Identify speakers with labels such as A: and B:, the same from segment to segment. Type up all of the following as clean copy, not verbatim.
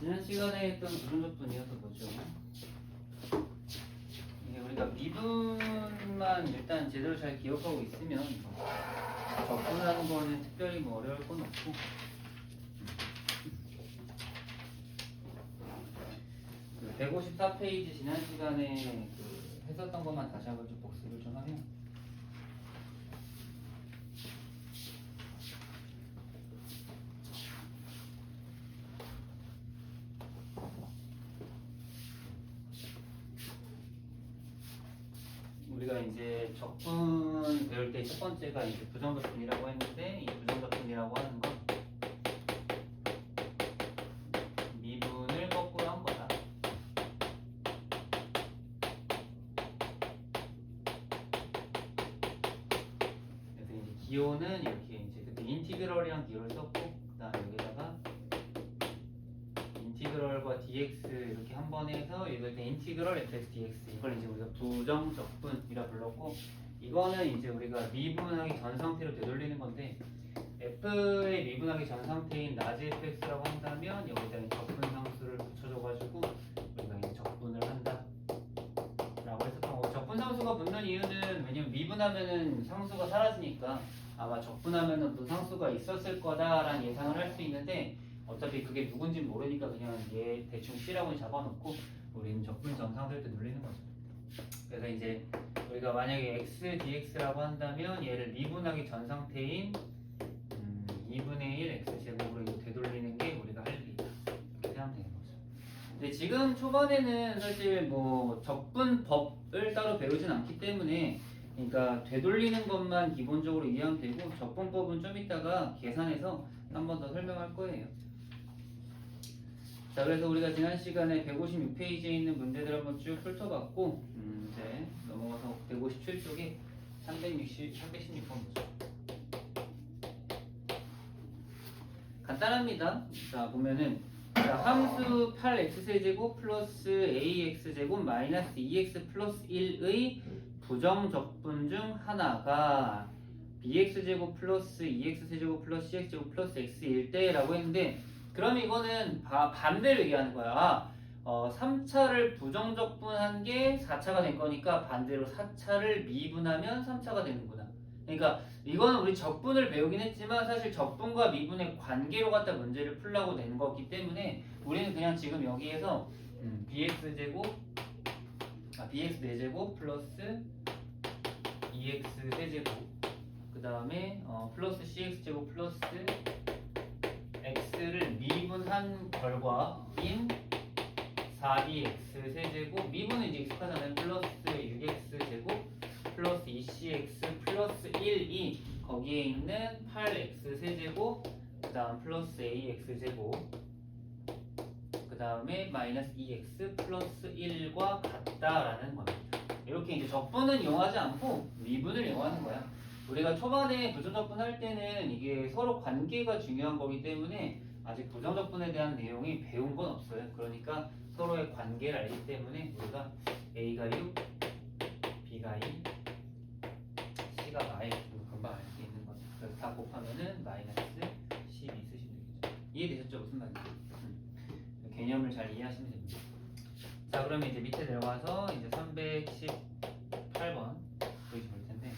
A: 지난 시간에 했던 부정적분 이어서 보죠. 이게 우리가 미분만 일단 제대로 잘 기억하고 있으면 적분하는 거는 특별히 뭐 어려울 건 없고. 154페이지 지난 시간에 했었던 것만 다시 한번 좀 복습을 좀 하면 우리가 이제 적분 배울 때 첫 번째가 이제 부정적분이라고 했는데 이 부정적분이라고 하는 건 미분을 거꾸로 한 거다. 그래서 이제 기호는 이렇게 이제 그때 인티그럴이랑 기호를 썼고 그다음에 여기다가 인티그럴과 dx 이렇게 한 번 해서 이걸 때 인티그럴 fx dx 이걸 이제 우리가 부정적분이라 불렀고 이거는 이제 우리가 미분하기 전 상태로 되돌리는 건데 f의 미분하기 전 상태인 라지 fx라고 한다면 여기다 적분 상수를 붙여줘가지고 우리가 이제 적분을 한다 라고 했었던 거고 적분 상수가 붙는 이유는 왜냐면 미분하면은 상수가 사라지니까 아마 적분하면은 그 상수가 있었을 거다라는 예상을 할 수 있는데 어차피 그게 누군지 모르니까 그냥 얘 대충 C라고 잡아놓고 우리는 적분 전 상태일 때 눌리는 거죠. 그래서 이제 우리가 만약에 x dx라고 한다면 얘를 미분하기 전 상태인 2분의 1 x제곱으로 이거 되돌리는 게 우리가 할 일이다. 이렇게 생각하면 되는 거죠. 근데 지금 초반에는 사실 뭐 적분법을 따로 배우진 않기 때문에 그러니까 되돌리는 것만 기본적으로 이해하면 되고 적분법은 좀 이따가 계산해서 한 번 더 설명할 거예요. 자, 그래서 우리가 지난 시간에 156페이지에 있는 문제들 한번 쭉 훑어봤고 이제 넘어가서 157쪽에 316번 보죠. 간단합니다. 자, 보면은 자, 함수 8x세제곱 플러스 ax제곱 마이너스 2x 플러스 1의 부정적분 중 하나가 bx제곱 플러스 2x세제곱 플러스 cx제곱 플러스 x일 때라고 했는데 그럼 이거는 반대로 얘기하는 거야. 3차를 부정적분한 게 4차가 된 거니까 반대로 4차를 미분하면 3차가 되는구나. 그러니까 이거는 우리 적분을 배우긴 했지만 사실 적분과 미분의 관계로 갖다 문제를 풀라고 낸 거기 때문에 우리는 그냥 지금 여기에서 bx 4제곱 플러스 2x 세제곱 그 다음에 플러스 cx제곱 플러스 x를 미분한 결과인 4bx 세제곱 미분은 이제 익숙하잖아요. 플러스 6x제곱 플러스 2cx 플러스 1이 거기에 있는 8x 세제곱 그 다음 플러스 ax제곱 그 다음에 마이너스 2x 플러스 1과 같다라는 겁니다. 이렇게 이제 적분은 이용하지 않고 미분을 이용하는 거야. 우리가 초반에 부정적분 할 때는 이게 서로 관계가 중요한 거기 때문에 아직 부정적분에 대한 내용이 배운 건 없어요. 그러니까 서로의 관계를 알기 때문에 우리가 A가 6, B가 2, C가 마이 금방 알 수 있는 거죠. 그래서 다 곱하면은 마이너스 12 쓰시면 되겠죠. 이해되셨죠? 무슨 말인지? 개념을 잘 이해하시면 됩니다. 자, 그러면 이제 밑에 내려가서 이제 318번 보이시 볼 텐데.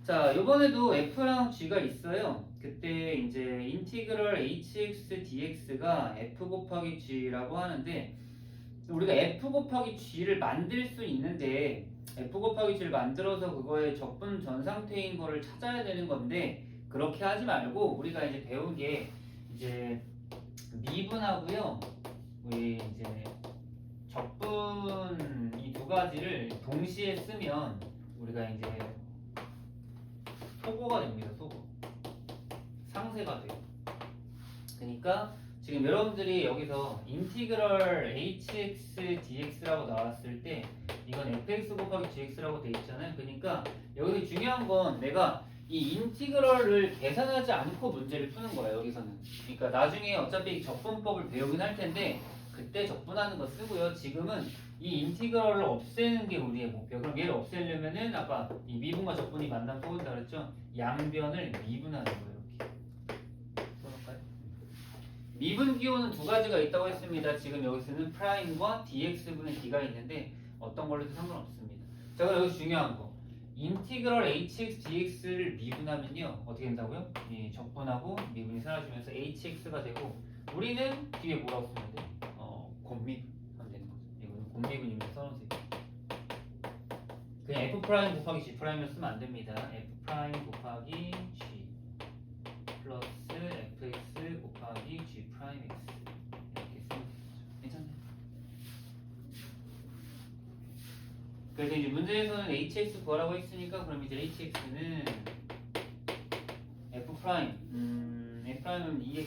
A: 자, 요번에도 F랑 G가 있어요. 그때 이제 인티그럴 hx dx가 F 곱하기 G라고 하는데 우리가 F 곱하기 G를 만들 수 있는데 F 곱하기 G를 만들어서 그거의 적분 전 상태인 거를 찾아야 되는 건데 그렇게 하지 말고 우리가 이제 배운 게 이제 미분하고요. 우리 이제 적분 이 두 가지를 동시에 쓰면 우리가 이제 소거가 됩니다. 소거. 상세가 돼요. 그러니까 지금 여러분들이 여기서 인티그럴 hx dx라고 나왔을 때 이건 fx 곱하기 gx라고 돼 있잖아요. 그러니까 여기서 중요한 건 내가 이 인티그럴을 계산하지 않고 문제를 푸는 거예요. 여기서는. 그러니까 나중에 어차피 적분법을 배우긴 할 텐데 그때 적분하는 거 쓰고요. 지금은 이 인티그럴을 없애는 게 우리의 목표. 그럼 얘를 없애려면은 아까 이 미분과 적분이 만나면 뽑은다 그랬죠? 양변을 미분하는 거예요. 이렇게. 써볼까요? 미분 기호는 두 가지가 있다고 했습니다. 지금 여기서는 프라임과 dx분의 d가 있는데 어떤 걸로도 상관없습니다. 자, 그럼 여기 중요한 거. 인티그럴 hx dx를 미분하면요. 어떻게 된다고요? 이 적분하고 미분이 사라지면서 hx가 되고 우리는 뒤에 뭐라고 쓰면 돼? 곱미분 하면 되는 거죠. 이거는 곱미분입니다. 써놓으세요. 그냥 f 프라임 곱하기 g 프라임을 쓰면 안 됩니다. f 프라임 곱하기 g 플러스 fx 곱하기 g 프라임 x 이렇게 쓰면 되죠. 괜찮나요? 그래서 이제 문제에서는 hx 구하라고 했으니까 그럼 이제 hx는 f 프라임 f 프라임은 2x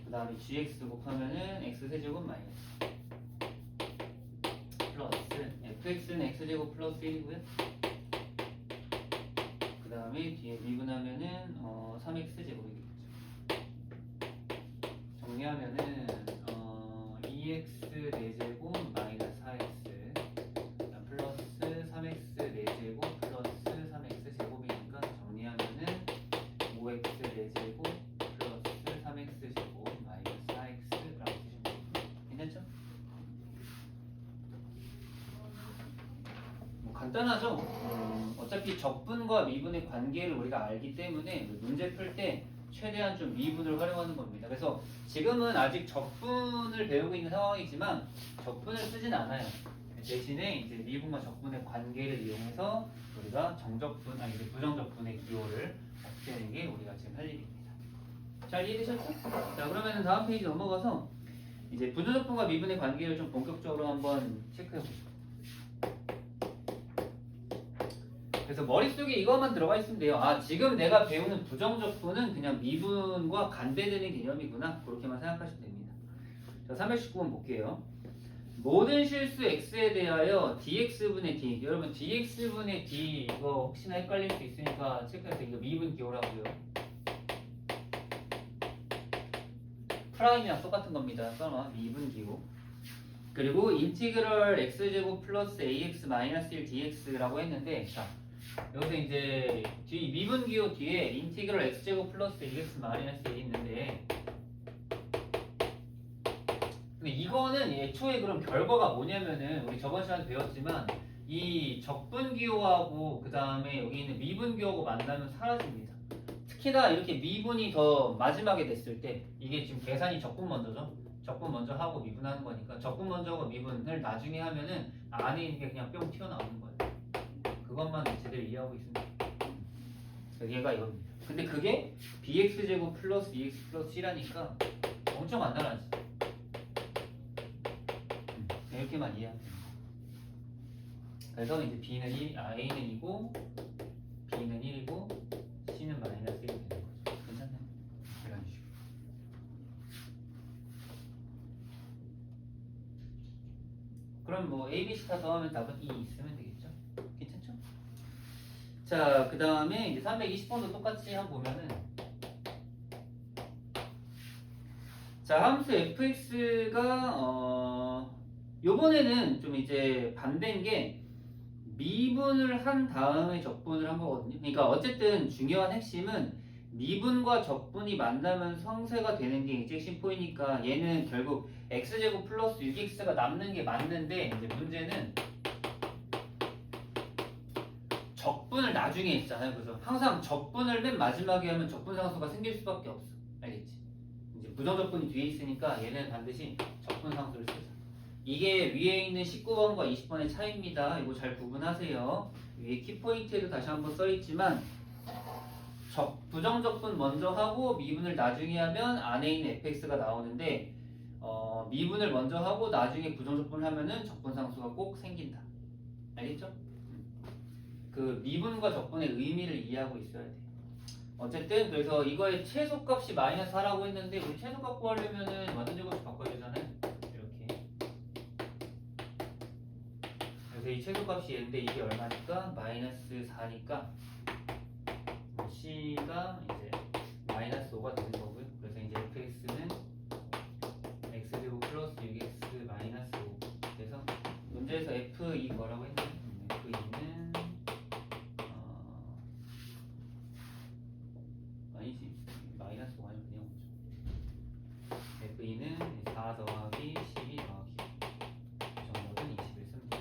A: 그 다음에 gx 곱하면은 x 세제곱 마이너스 플러스 fx는 x제곱 플러스 1이고요. 그 다음에 뒤에 미분하면은 3x 제곱이겠죠. 정리하면은 2x 4제곱 마이너스 4x 플러스 3x 4제곱 플러스 3x 제곱이니까 정리하면은 5x 4제곱 플러스 3x 제곱 마이너스 4x라고 쓰시면 됩니다. 괜찮죠? 뭐 간단하죠? 어차피 적분과 미분의 관계를 우리가 알기 때문에 문제 풀 때 최대한 좀 미분을 활용하는 겁니다. 그래서 지금은 아직 적분을 배우고 있는 상황이지만 적분을 쓰진 않아요. 대신에 이제 미분과 적분의 관계를 이용해서 우리가 정적분, 아니 부정적분의 기호를 없애는 게 우리가 지금 할 일입니다. 잘 이해되셨죠? 자, 그러면 다음 페이지 넘어가서 이제 부정적분과 미분의 관계를 좀 본격적으로 한번 체크해 보죠. 그래서 머릿속에 이것만 들어가 있으면 돼요. 아, 지금 내가 배우는 부정적분은 그냥 미분과 관대되는 개념이구나. 그렇게만 생각하시면 됩니다. 자, 319번 볼게요. 모든 실수 x에 대하여 dx분의 d. 여러분 dx분의 d 이거 혹시나 헷갈릴 수 있으니까 체크해서 이거 미분 기호라고요. 프라임이랑 똑같은 겁니다. 써놔. 미분 기호. 그리고 인티그럴 x제곱 플러스 ax 마이너스 1 dx라고 했는데 자, 여기서 이제 뒤 미분 기호 뒤에 인티그럴 x제곱 플러스 2x 마이너스 1이 있는데 근데 이거는 애초에 그럼 결과가 뭐냐면은 우리 저번 시간에 배웠지만 이 적분 기호하고 그 다음에 여기 있는 미분 기호하고 만나면 사라집니다. 특히나 이렇게 미분이 더 마지막에 됐을 때 이게 지금 계산이 적분 먼저죠. 적분 먼저 하고 미분하는 거니까 적분 먼저 하고 미분을 나중에 하면은 안에 있는 게 그냥 뿅 튀어나오는 거예요. 그것만 제대로 이해하고 있습니다. 얘가 이겁니다. 근데 그게 bx제곱 플러스 2x 플러스 c라니까 엄청 간단하지. 이렇게만 이해하면 됩니다. 그래서 이제 b는 1, a는 2고 b는 1이고 c는 마이너스 1이 되는 거죠. 괜찮나요? 이런 식으로. 그럼 뭐 a, b, c 다 더하면 답은 2 있으면 되겠죠? 괜찮죠? 자, 그 다음에 이제 320번도 똑같이 한번 보면은 자, 함수 fx가 요번에는 좀 이제 반대인 게 미분을 한 다음에 적분을 한 거거든요. 그러니까 어쨌든 중요한 핵심은 미분과 적분이 만나면 성세가 되는 게 이제 핵심 포인트니까 얘는 결국 x제곱 플러스 6x가 남는 게 맞는데 이제 문제는 적분을 나중에 했잖아요. 그래서 항상 적분을 맨 마지막에 하면 적분상수가 생길 수밖에 없어. 알겠지? 이제 부정적분이 뒤에 있으니까 얘는 반드시 적분상수를 쓰자. 이게 위에 있는 19번과 20번의 차이입니다. 이거 잘 구분하세요. 위에 키포인트에도 다시 한번 써있지만 부정적분 먼저 하고 미분을 나중에 하면 안에 있는 fx가 나오는데 미분을 먼저 하고 나중에 부정적분을 하면은 적분상수가 꼭 생긴다. 알겠죠? 그 미분과 적분의 의미를 이해하고 있어야 돼. 어쨌든 그래서 이거의 최소값이 마이너스 4라고 했는데 우리 최소값 구하려면은 완전 제곱식 바꿔야 되잖아요. 이렇게. 그래서 이 최소값이 얘인데 이게 얼마니까? 마이너스 4니까 C가 이제 마이너스 5가 되는 거고요. 그래서 이제 fx는 x제곱 플러스 6x 마이너스 5. 그래서 문제에서 f2 뭐라고 했나요? f2는 아니지 마이너스 5가 아니면 그냥 5죠. V는 4 더하기 12 더하기 정답은 21습니다.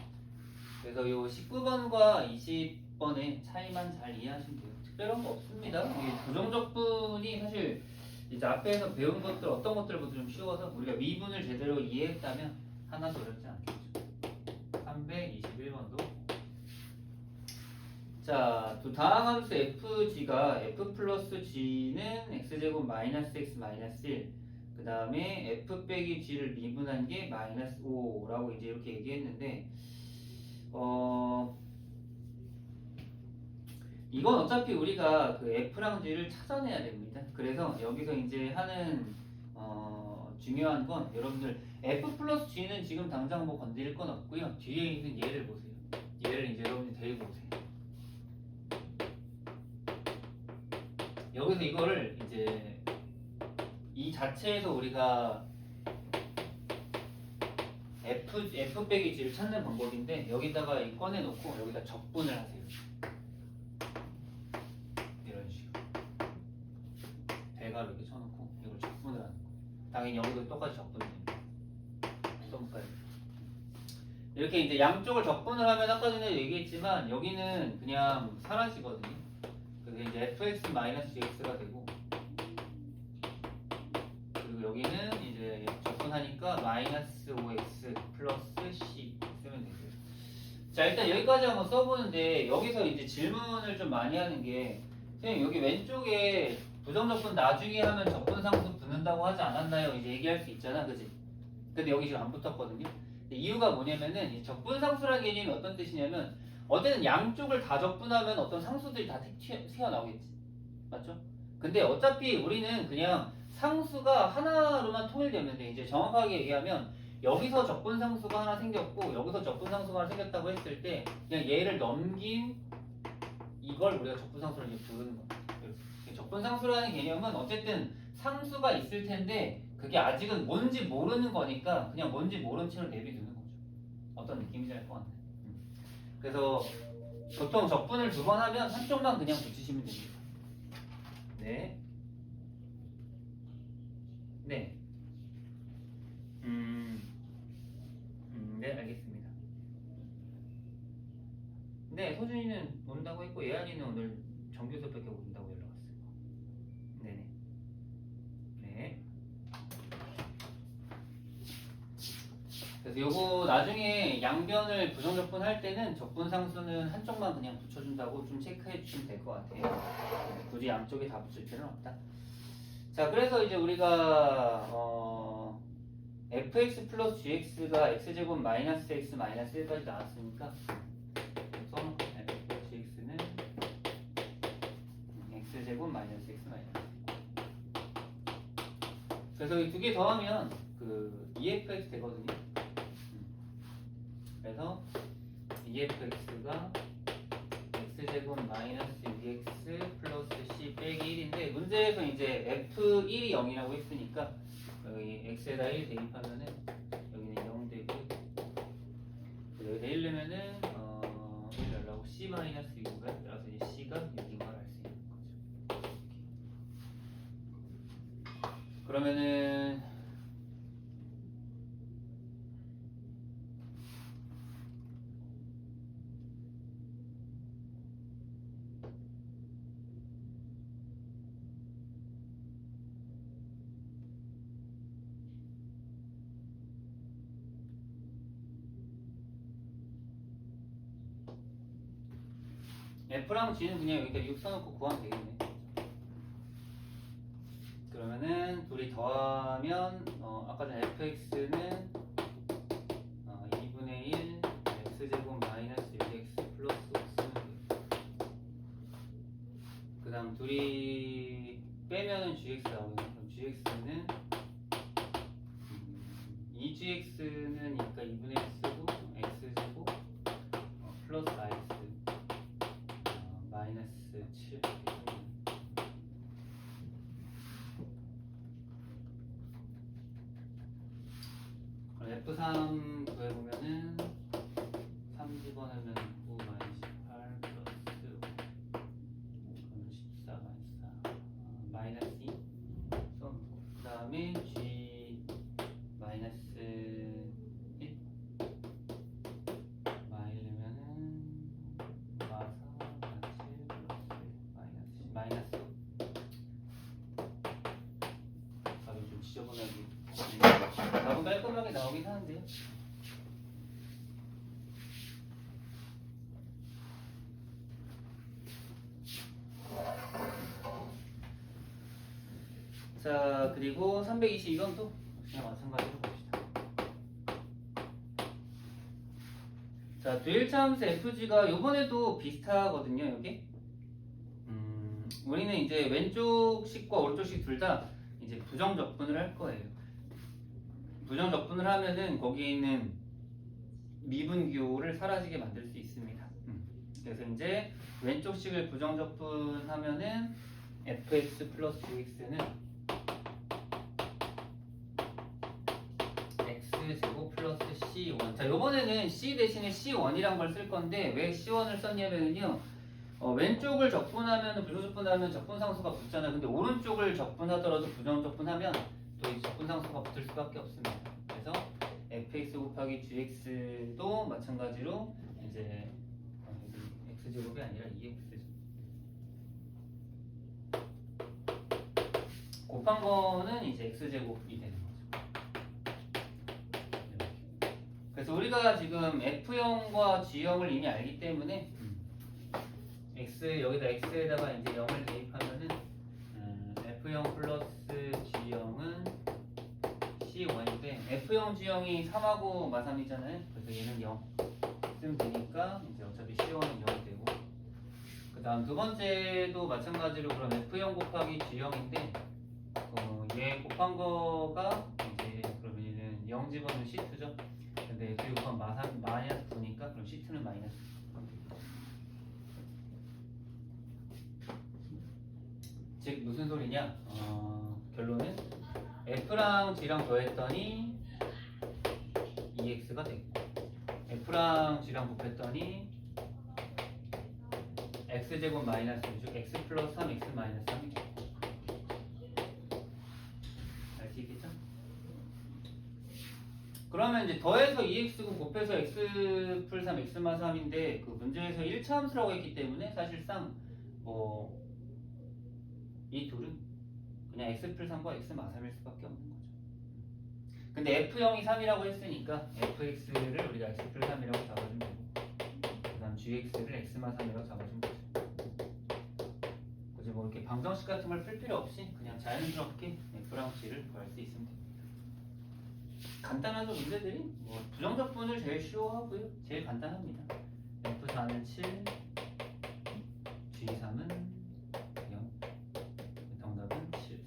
A: 그래서 이 19번과 20번의 차이만 잘 이해하시면 돼요. 특별한 거 없습니다. 이 부정적분이 사실 이제 앞에서 배운 것들 어떤 것들보다 좀 쉬워서 우리가 미분을 제대로 이해했다면 하나도 어렵지 않겠죠. 321번도 자, 또 다음 함수 fg가 f 플러스 g는 x제곱 마이너스 x 마이너스 1, 그 다음에 f 빼기 g를 미분한 게 마이너스 5라고 이제 이렇게 얘기했는데 이건 어차피 우리가 그 f랑 g를 찾아내야 됩니다. 그래서 여기서 이제 하는 중요한 건 여러분들 f 플러스 g는 지금 당장 뭐 건드릴 건 없고요. 뒤에 있는 얘를 보세요. 얘를 이제 여러분이 데리고 오세요. 여기서 이거를 이제 이 자체에서 우리가 f 빼기 g를 찾는 방법인데 여기다가 꺼내놓고 여기다 적분을 하세요. 이런 식으로 대괄호 이렇게 쳐놓고 이걸 적분을 하는 거예요. 당연히 여기도 똑같이 적분을 됩니다. 이렇게 이제 양쪽을 적분을 하면 아까 전에 얘기했지만 여기는 그냥 사라지거든요. 그래서 이제 fx-gx가 되고, 그리고 여기는 이제 적분하니까 마이너스 5x 플러스 c 쓰면 되고요. 자, 일단 여기까지 한번 써보는데 여기서 이제 질문을 좀 많이 하는 게 선생님 여기 왼쪽에 부정적분 나중에 하면 적분상수 붙는다고 하지 않았나요? 이제 얘기할 수 있잖아, 그지? 근데 여기 지금 안 붙었거든요. 이유가 뭐냐면은 이 적분상수라는 개념이 어떤 뜻이냐면 어쨌든 양쪽을 다 적분하면 어떤 상수들이 다 튀어나오겠지, 맞죠? 근데 어차피 우리는 그냥 상수가 하나로만 통일되면 돼. 이제 정확하게 얘기하면 여기서 적분상수가 하나 생겼고 여기서 적분상수가 하나 생겼다고 했을 때 그냥 얘를 넘긴 이걸 우리가 적분상수로 이제 부르는 거야. 적분상수라는 개념은 어쨌든 상수가 있을 텐데 그게 아직은 뭔지 모르는 거니까 그냥 뭔지 모른 채로 내비두는 거죠. 어떤 느낌인지 알 것 같나요? 그래서 보통 적분을 2번 하면 한쪽만 그냥 붙이시면 됩니다. 네. 네. 네, 알겠습니다. 네, 소준이는 온다고 했고 예안이는 오늘 정규 수업밖에 못 온다고 연락 왔어요. 네네. 네. 그래서 요거 나중에 양변을 부정적분 할 때는 적분상수는 한쪽만 그냥 붙여준다고 좀 체크해 주시면 될 것 같아요. 굳이 양쪽에 다 붙일 필요는 없다. 자, 그래서 이제 우리가 fx 플러스 gx가 x제곱 마이너스 x 마이너스 1까지 나왔으니까 써놓고 f 플러스 gx는 x제곱 마이너스 x 마이너스 1. 그래서 이 두 개 더하면 그 2fx 되거든요. 그래서 2fx가 x제곱 마이너스 6x 플러스 c 빼기 1인데 문제에서 이제 f1이 0이라고 했으니까 여기 x에다 1 대입하면은 여기는 0 되고 여기다 1 넣으면은 1 넣으려고 c 마이너스 6이고요. 그래서 이제 c가 6인 걸 알 수 있는 거죠. 그러면은 F랑 G는 그냥 여기다 6 써놓고 구하면 되겠네. 그러면은 둘이 더하면 아까 전에 fx는 2분의 1 x제곱 마이너스 6x 플러스 5 쓰면 돼요. 그 다음 둘이 빼면은 gx 나오겠네. 그럼 gx는 2gx는 그러니까 2분의 1 쓰고 x제곱 플러스 x 마이너스 7 F3 구해보면은 3 집어넣으면 9 마이너스 18 플러스 5 그러면 14 마이너스 4 마이너스 2 써놓고 그 다음에 G 지저분하게. 답은 깔끔하게 나오긴 하는데요. 자, 그리고 322번도 그냥 마찬가지로 봅시다. 자, 두일차 함수 fg가 요번에도 비슷하거든요, 여기. 우리는 이제 왼쪽 식과 오른쪽 식 둘 다 이제 부정 적분을 할 거예요. 부정 적분을 하면은 거기에 있는 미분 기호를 사라지게 만들 수 있습니다. 그래서 이제 왼쪽 식을 부정 적분하면은 fx 플러스 gx는 x제곱 플러스 c1. 자, 요번에는 c 대신에 c1이란 걸 쓸 건데 왜 c1을 썼냐면은요. 왼쪽을 적분하면 부정 적분하면 적분상수가 붙잖아요. 근데 오른쪽을 적분하더라도 부정 적분하면 또 이 적분상수가 붙을 수밖에 없습니다. 그래서 fx 곱하기 gx도 마찬가지로 이제 x제곱이 아니라 2x 곱한 거는 이제 x제곱이 되는 거죠. 그래서 우리가 지금 f형과 g형을 이미 알기 때문에 x 여기다 x에다가 이제 0을 대입하면은 f형 플러스 g형은 c1인데 f형 g형이 3하고 마3이잖아요. 그래서 얘는 0 쓰면 되니까 이제 어차피 c1은 0이 되고, 그 다음 두 번째도 마찬가지로 그럼 f형 곱하기 g형인데 얘 곱한 거가 이제 그러면 얘는 0 집어넣으면 c2죠. 근데 f 곱한 마3 마이너스 9니까 그럼 c2는 마이너스. 즉 무슨 소리냐? 결론은 f랑 g랑 더했더니 2x가 되고 f랑 g랑 곱했더니 x제곱 마이너스 6, x 플러스 3, x 마이너스 3이 알 수 있겠죠? 그러면 이제 더해서 2x고 곱해서 x 풀 3, x 마 3인데 그 문제에서 1차 함수라고 했기 때문에 사실상 이 둘은 그냥 x 플 3과 x 마 3일 수밖에 없는 거죠. 근데 f형이 3이라고 했으니까 fx를 우리가 x 플 3이라고 잡아주면 되고, 그 다음 gx를 x 마 3이라고 잡아주면 되죠. 그죠? 뭐 이렇게 방정식 같은 걸 풀 필요 없이 그냥 자연스럽게 f랑 g를 구할 수 있습니다. 간단하죠, 문제들이? 뭐 부정적분을 제일 쉬워하고요. 제일 간단합니다. f4는 7, g3은 0. 정답은 7.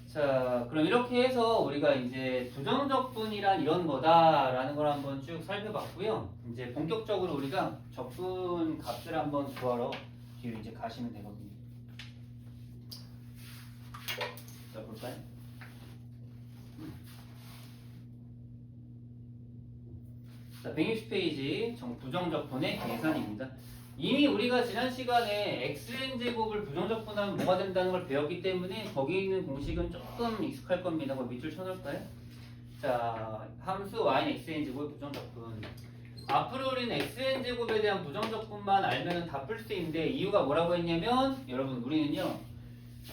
A: 자, 그럼 이렇게 해서 우리가 이제 부정적분이란 이런 거다라는 걸 한번 쭉 살펴봤고요. 이제 본격적으로 우리가 적분 값을 한번 구하러 뒤로 이제 가시면 되거든요. 자, 볼까요? 자, 160페이지 부정적분의 계산입니다. 이미 우리가 지난 시간에 xn제곱을 부정적분하면 뭐가 된다는 걸 배웠기 때문에 거기 있는 공식은 조금 익숙할 겁니다. 그럼 밑줄 쳐놓을까요? 자, 함수 y는 xn제곱의 부정적분. 앞으로 우리는 xn제곱에 대한 부정적분만 알면 다 풀 수 있는데 이유가 뭐라고 했냐면 여러분 우리는요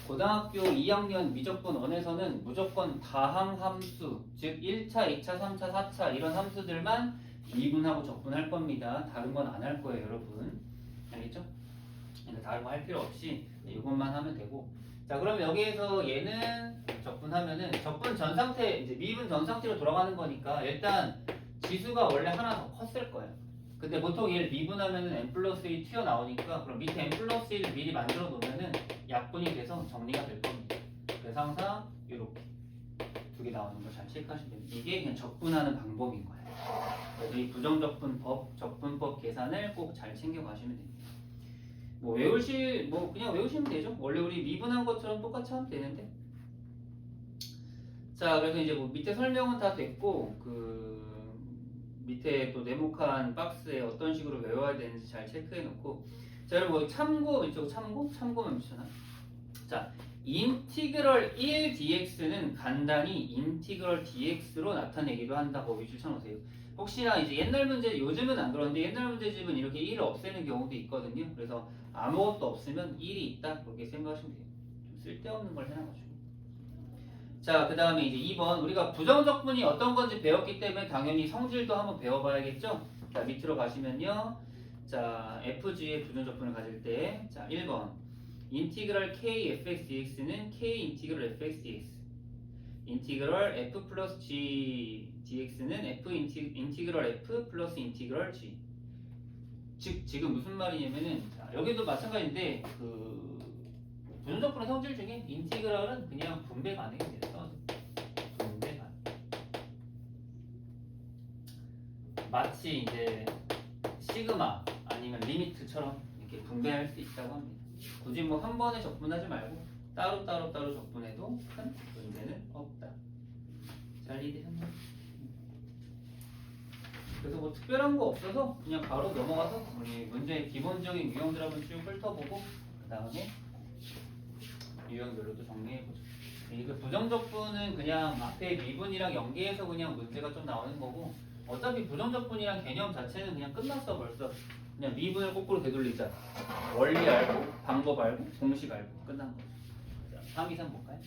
A: 고등학교 2학년 미적분 1에서는 무조건 다항함수 즉 1차, 2차, 3차, 4차 이런 함수들만 미분하고 적분할 겁니다. 다른 건 안 할 거예요, 여러분. 알겠죠? 다른 거 할 필요 없이 이것만 하면 되고. 자, 그럼 여기에서 얘는 적분하면은 적분 전 상태, 이제 미분 전 상태로 돌아가는 거니까 일단 지수가 원래 하나 더 컸을 거예요. 근데 보통 얘를 미분하면은 n 플러스 1 튀어나오니까 그럼 밑에 n 플러스 1을 미리 만들어 놓으면은 약분이 돼서 정리가 될 겁니다. 그래서 항상 이렇게 두 개 나오는 거 잘 체크하시면 됩니다. 이게 그냥 적분하는 방법인 거예요. 그래서 이 부정적분법, 적분법 계산을 꼭 잘 챙겨가시면 됩니다. 뭐 그냥 외우시면 되죠. 원래 우리 미분한 것처럼 똑같이 하면 되는데. 자, 그래서 이제 뭐 밑에 설명은 다 됐고 그 밑에 또 네모칸 박스에 어떤 식으로 외워야 되는지 잘 체크해놓고. 자, 여러분 참고 이쪽 참고면 미쳐나? 자, 인티그럴 1 dx는 간단히 인티그럴 dx로 나타내기도 한다고 위줄 쳐놓으세요. 혹시나 이제 옛날 문제, 요즘은 안 그러는데 옛날 문제집은 이렇게 1을 없애는 경우도 있거든요. 그래서 아무것도 없으면 1이 있다 그렇게 생각하시면 돼요. 좀 쓸데없는 걸 해놔가지고. 자, 그 다음에 이제 2번 우리가 부정적분이 어떤 건지 배웠기 때문에 당연히 성질도 한번 배워봐야겠죠. 자, 밑으로 가시면요. 자, FG의 부정적분을 가질 때, 자, 1번 인티그랄 K fx dx는 K 인티그랄 fx dx, 인티그랄 f 플러스 g dx는 f 인티그랄 f 플러스 인티그랄 g. 즉 지금 무슨 말이냐면은, 자, 여기도 마찬가지인데 그 부정적분의 성질 중에 인티그랄은 그냥 분배 가능해요. 분배 가능. 마치 이제 시그마 아니면 리미트처럼 이렇게 분배할 수 있다고 합니다. 굳이 뭐 한 번에 적분하지 말고 따로 적분해도 큰 문제는 없다. 잘 이해되셨나요? 그래서 뭐 특별한 거 없어서 그냥 바로 넘어가서 우리 문제의 기본적인 유형들 한번 쭉 훑어보고 그 다음에 유형별로도 정리해보죠. 이거 부정적분은 그냥 앞에 미분이랑 연계해서 그냥 문제가 좀 나오는 거고, 어차피 부정적분이란 개념 자체는 그냥 끝났어 벌써. 그냥 미분을 거꾸로 되돌리자. 원리 알고, 방법 알고, 공식 알고 끝난 거죠. 자, 3, 2, 3 볼까요?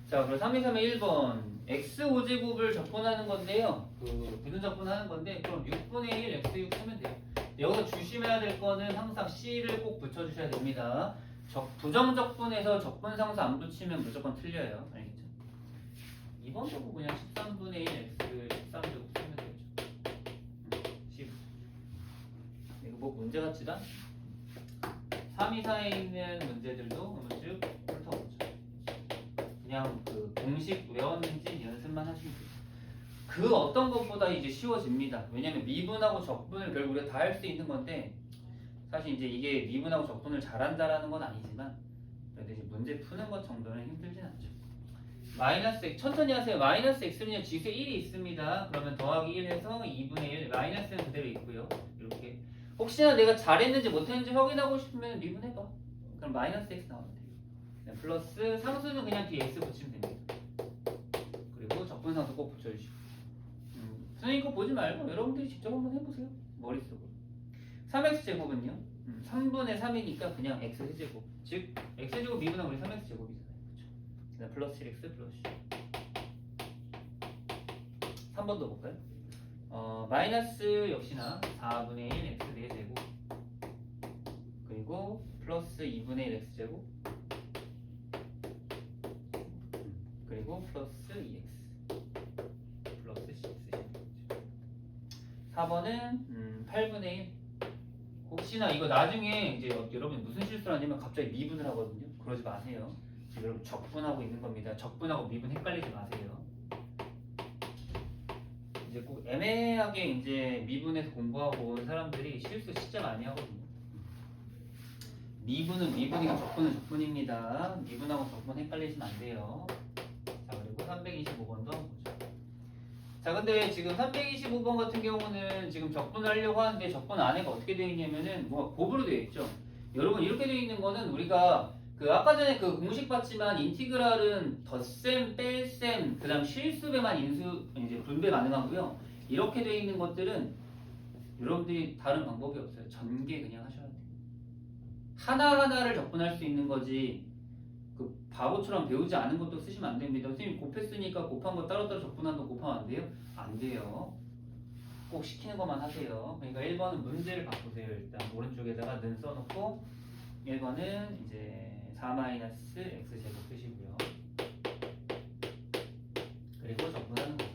A: 자, 그럼 3, 2, 3의 1번 x5제곱을 적분하는 건데요. 그 부정적분하는 건데 그럼 6분의 1 x6 쓰면 돼요. 여기서 조심해야 될 거는 항상 C를 꼭 붙여주셔야 됩니다. 부정적분에서 적분상수 안 붙이면 무조건 틀려요. 알겠죠? 2번도 그냥 13분의 1 x 13제곱 쓰면 되죠. 10. 이거 뭐 문제 같지도 않죠? 3, 2, 4에 있는 문제들도 한번 쭉 훑어보죠. 그냥 그 공식 외웠는지 연습만 하시면 돼요. 그 어떤 것보다 이제 쉬워집니다. 왜냐면 미분하고 적분을 결국 우리가 다 할 수 있는 건데, 사실 이제 이게 미분하고 적분을 잘한다라는 건 아니지만 그래도 이제 문제 푸는 것 정도는 힘들진 않죠. 마이너스 x 천천히 하세요. 마이너스 x는요 지수에 1이 있습니다. 그러면 더하기 1 해서 2분의 1 마이너스는 그대로 있고요. 이렇게 혹시나 내가 잘했는지 못했는지 확인하고 싶으면 미분해봐. 그럼 마이너스 x 나오면 돼요. 네, 플러스 상수는 그냥 뒤에 x 붙이면 됩니다. 그리고 적분상수 꼭 붙여주시고. 선생님 거 보지 말고 여러분들이 직접 한번 해보세요. 머릿속으로. 3x제곱은요 3분의 3이니까 그냥 x제곱, 즉 x제곱 미분하면 우리 3x제곱이잖아요. 그렇죠? 플러스 7x 플러스 3번도 볼까요? 마이너스 역시나 4분의 1 x 4제곱 그리고 플러스 2분의 1 x제곱 그리고 플러스 2x 플러스 6 쓰시면 되죠. 4번은 8분의 1. 혹시나 이거 나중에 이제 여러분 무슨 실수를 하냐면 갑자기 미분을 하거든요. 그러지 마세요. 지금 여러분 적분하고 있는 겁니다. 적분하고 미분 헷갈리지 마세요. 이제 꼭 애매하게 이제 미분에서 공부하고 온 사람들이 실수 진짜 많이 하거든요. 미분은 미분이고 적분은 적분입니다. 미분하고 적분 헷갈리시면 안 돼요. 자, 그리고 325번도 한번 보죠. 자, 근데 지금 325번 같은 경우는 지금 적분을 하려고 하는데 적분 안에가 어떻게 되어 있냐면은 뭐 곱으로 되어 있죠. 여러분 이렇게 되어 있는 거는 우리가 그 아까 전에 그 공식 봤지만 인티그랄은 덧셈, 뺄셈, 그다음 실수배만 이제 분배 가능하고요. 이렇게 되어 있는 것들은 여러분들이 다른 방법이 없어요. 전개 그냥 하셔야 돼요. 하나하나를 적분할 수 있는 거지 그 바보처럼 배우지 않은 것도 쓰시면 안 됩니다. 선생님 곱했으니까 곱한 거 따로따로 적분한 거 곱하면 안 돼요? 안 돼요. 꼭 시키는 것만 하세요. 그러니까 1번은 문제를 바꾸세요. 일단 오른쪽에다가 는 써놓고 1번은 이제 4-x제곱 쓰시고요. 그리고 적분하는 거죠.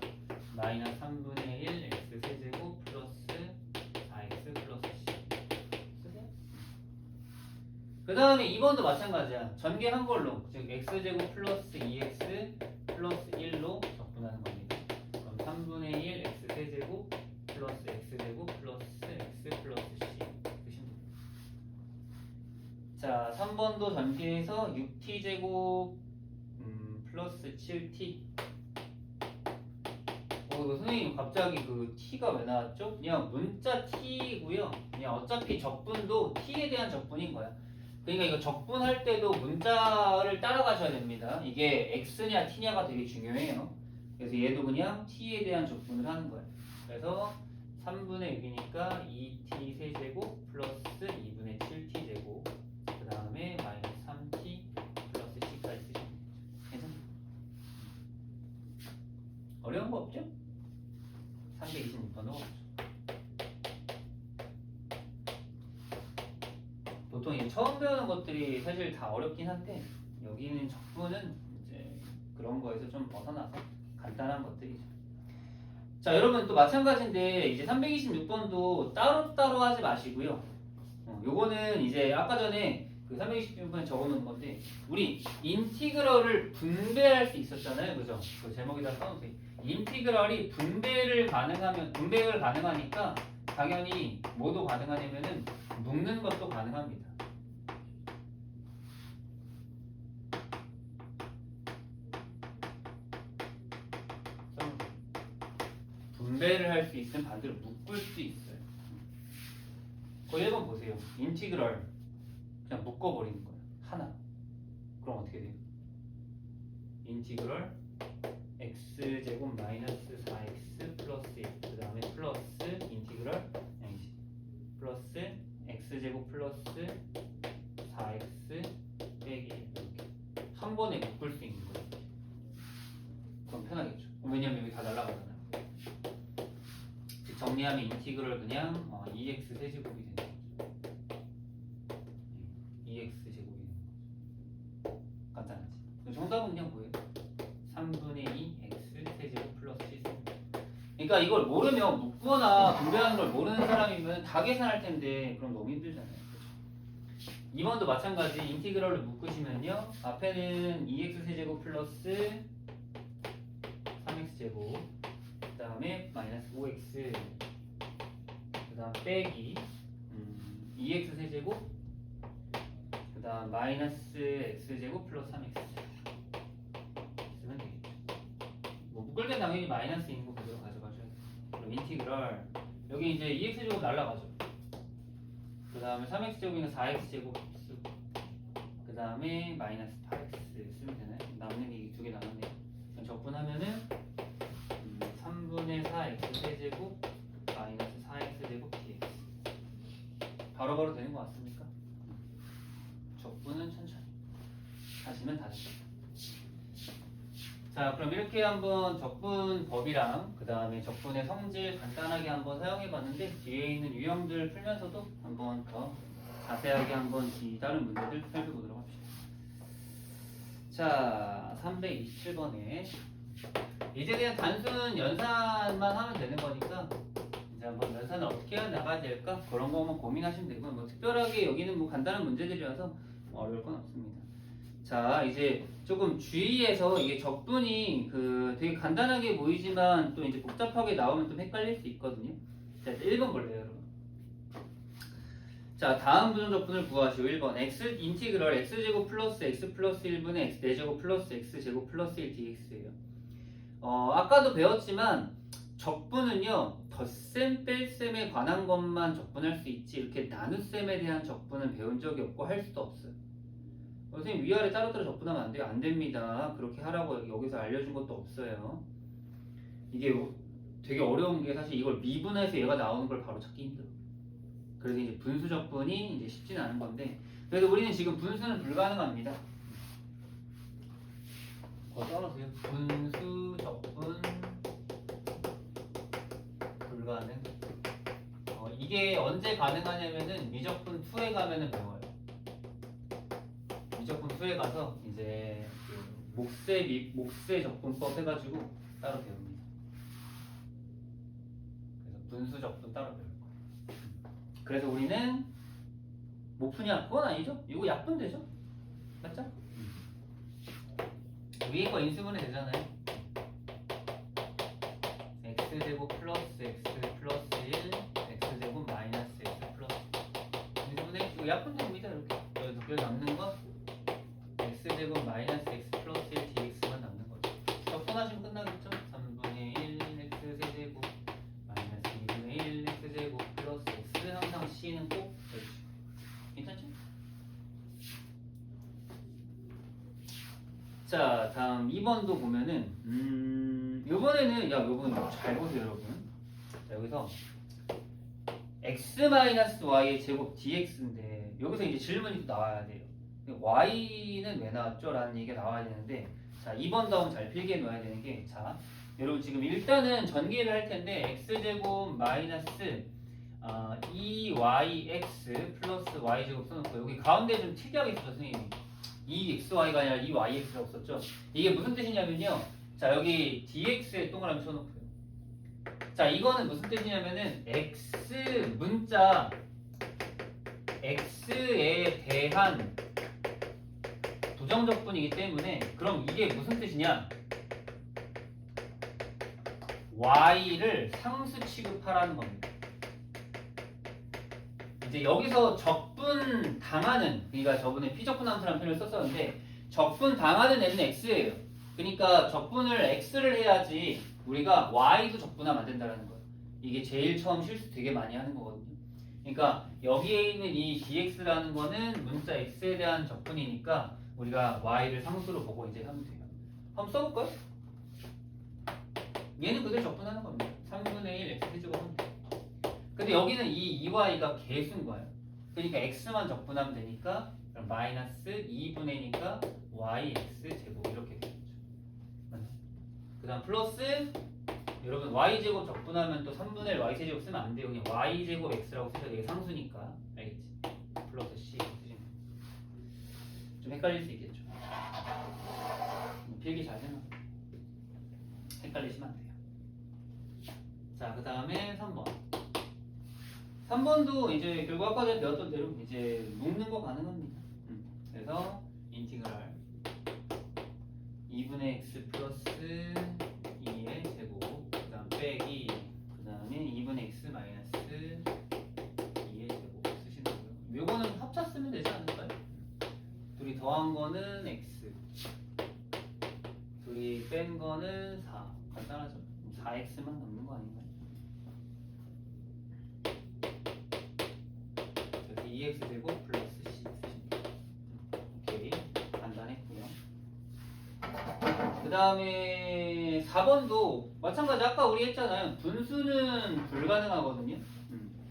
A: 마이너스 3분의 1 x세제곱 플러스 4x 플러스 10 쓰세요. 그 다음에 2번도 마찬가지야. 전개한 걸로, 즉 x제곱 플러스 2x 플러스 1로 적분하는 겁니다. 그럼 3분의 1 x세제곱 플러스 x제곱 플러스 x 플러스 10 쓰시면 됩니다. 자, 3번도 전개해서 6t제곱 플러스 7t. 이거 선생님 갑자기 그 t가 왜 나왔죠? 그냥 문자 t이고요. 그냥 어차피 적분도 t에 대한 적분인 거야. 그러니까 이거 적분할 때도 문자를 따라가셔야 됩니다. 이게 x냐 t냐가 되게 중요해요. 그래서 얘도 그냥 t에 대한 적분을 하는 거예요. 그래서 3분의 6이니까 2t 세제곱 플러스 2분의 7t 제곱 그 다음에 마이너스 3t 플러스 c까지 쓰시면 돼요. 괜찮죠? 어려운 거 없죠? 326번은 없죠. 보통 이제 처음 배우는 것들이 사실 다 어렵긴 한데 여기는 적분은 이제 그런 거에서 좀 벗어나서 간단한 것들이죠. 자, 여러분 또 마찬가지인데 이제 326번도 따로따로 하지 마시고요. 요거는 이제 아까 전에 그 326번에 적어놓은 건데 우리 인티그럴을 분배할 수 있었잖아요, 그죠? 그 제목에다 써놓으세요. 인티그럴이 분배를 가능하니까 당연히 뭐도 가능하냐면은 묶는 것도 가능합니다. 분배를 할 수 있으면 반대로 묶을 수 있어요. 그 1번 보세요. 인티그럴 그냥 묶어버리는 거예요. 하나. 그럼 어떻게 돼요? 인티그럴 x제곱 마이너스 4x 플러스 1. 그 다음에 플러스 인티그럴 플러스 x제곱 플러스 4x 빼기 1. 이렇게 한 번에 묶을 수 있는 거예요. 그럼 편하겠죠. 왜냐면 여기 다 날라가잖아요. 정리하면 인티그럴 그냥 2x 세제곱이 되는 거죠. 2x 제곱이 되는 거죠. 간단하지. 정답은 그냥 뭐예요? 3분의 2 x 세제곱 플러스 7. 그러니까 이걸 모르면 묶거나 분배하는 걸 모르는 사람이면 다 계산할 텐데 그럼 너무 힘들잖아요. 그렇죠? 2번도 마찬가지. 인티그럴을 묶으시면요. 앞에는 2x 세제곱 플러스 3x 제곱 그 다음에 마이너스 5x 그 다음 빼기 2x 세제곱 그 다음 마이너스 x제곱 플러스 3x 쓰면 되겠죠. 뭐 묶을 때 당연히 마이너스 있는 거 그대로 가져가셔야 돼요. 그럼 인티그럴 여기 이제 2x제곱 날라가죠. 그 다음에 3x제곱이니까 4x제곱 쓰고 그 다음에 마이너스 8x 쓰면 되나요? 남는 게 두 개 남았네요. 적분하면은 3분의 4x 세제곱 마이너스 4x 제곱 dx 바로바로 되는 것 같습니까? 적분은 천천히 하시면 다 되죠. 자, 그럼 이렇게 한번 적분 법이랑 그 다음에 적분의 성질 간단하게 한번 사용해 봤는데 뒤에 있는 유형들 풀면서도 한번 더 자세하게 한번 이 다른 문제들 살펴보도록 합시다. 자, 327번에 이제 그냥 단순 연산만 하면 되는 거니까 이제 한번 연산을 어떻게 해 나가야 될까 그런 거만 고민하시면 되고 뭐 특별하게 여기는 뭐 간단한 문제들이라서 어려울 건 없습니다. 자, 이제 조금 주의해서 이게 적분이 그 되게 간단하게 보이지만 또 이제 복잡하게 나오면 좀 헷갈릴 수 있거든요. 자, 1번 볼래요, 여러분. 자, 다음 부정 적분을 구하시오. 1번 x 인티그럴 x제곱 플러스 x 플러스 1분의 x 4제곱 플러스 x제곱 플러스 1 dx예요. 아까도 배웠지만 적분은요 덧셈 뺄셈에 관한 것만 적분할 수 있지 이렇게 나눗셈에 대한 적분은 배운 적이 없고 할 수도 없어요. 선생님 위아래 따로따로 적분하면 안 돼요? 안 됩니다. 그렇게 하라고 여기서 알려준 것도 없어요. 이게 되게 어려운 게 사실 이걸 미분해서 얘가 나오는 걸 바로 찾기 힘들어. 그래서 이제 분수 적분이 이제 쉽지는 않은 건데 그래도 우리는 지금 분수는 불가능합니다. 써놓으세요. 분수 적분 불가능. 이게 언제 가능하냐면은 미적분 2에 가면은 배워요. 미적분 2에 가서 이제 그 목세 적분법 해가지고 따로 배웁니다. 그래서 분수 적분 따로 배울 거예요. 그래서 우리는 못 푸냐? 그건 아니죠. 이거 약분 되죠? 맞죠? 위에 거 인수분해 되잖아요. x제곱 플러스 x 플러스 1 x제곱 마이너스 x 플러스 인수분해 이거 약분 됩니다. 이렇게 여기 남는 건 x제곱 마이너스 x 플러스 1 dx만 남는 거죠. 적분하시면 끝나겠죠? 3분의 1 x 세제곱 마이너스 2분의 1 x제곱 플러스 x 항상 c는 꼭 그렇죠. 괜찮죠? 자, 다음 2번도 보면은 요번에는 요번 잘 보세요, 여러분. 자, 여기서 x-y의 제곱 dx인데 여기서 이제 질문이 또 나와야 돼요. y는 왜 나왔죠? 라는 얘기가 나와야 되는데 자, 2번 다음 잘 필기해 놓아야 되는 게 자, 여러분 지금 일단은 전개를 할 텐데 x제곱 마이너스 2yx 플러스 y제곱 써놓고 여기 가운데 좀 특이하게 있었죠, 선생님이. 2xy가 아니라 2yx라고 썼죠. 이게 무슨 뜻이냐면요. 자, 여기 dx에 동그라미 쳐놓고요. 자, 이거는 무슨 뜻이냐면은 x 문자 x에 대한 부정적분이기 때문에 그럼 이게 무슨 뜻이냐? y를 상수 취급하라는 겁니다. 이제 여기서 적분 당하는, 그러니까 저번에 피적분 함수라는 표현을 썼었는데 적분 당하는 애는 x예요. 그러니까 적분을 x를 해야지 우리가 y도 적분하면 안 된다는 거예요. 이게 제일 처음 실수 되게 많이 하는 거거든요. 그러니까 여기에 있는 이 dx라는 거는 문자 x에 대한 적분이니까 우리가 y를 상수로 보고 이제 하면 돼요. 한번 써볼까요? 얘는 그대로 적분하는 겁니다. 3분의 1 x 세제곱 하면 돼요. 근데 여기는 이 2y가 개수인 거예요. 그러니까 x만 적분하면 되니까 그럼 마이너스 2분의 2니까 yx 제곱 이렇게 되겠죠. 그 다음 플러스 여러분 y제곱 적분하면 또 3분의 1 y세제곱 쓰면 안 돼요. 그냥 y제곱 x라고 쓰면 이게 상수니까 알겠지? 플러스 c 쓰시면 좀 헷갈릴 수 있겠죠. 필기 잘 해놔. 헷갈리시면 안 돼요. 자, 그 다음에 3번. 3번도 이제 결국 아까 전에 배웠던 대로 이제 묶는 거 가능합니다. 그래서 인티그랄 2분의 x 플러스 2의 제곱 그 다음 빼기 그 다음에 2분의 x 마이너스 2의 제곱 쓰시는 거고요. 요거는 합차 쓰면 되지 않을까요? 둘이 더한 거는 x 둘이 뺀 거는 4 간단하죠? 4x만 넣는 거 아닌가요? 2x제곱 플러스 c 쓰십니다. 오케이, 간단했고요. 그 다음에 4번도 마찬가지. 아까 우리 했잖아요. 분수는 불가능하거든요.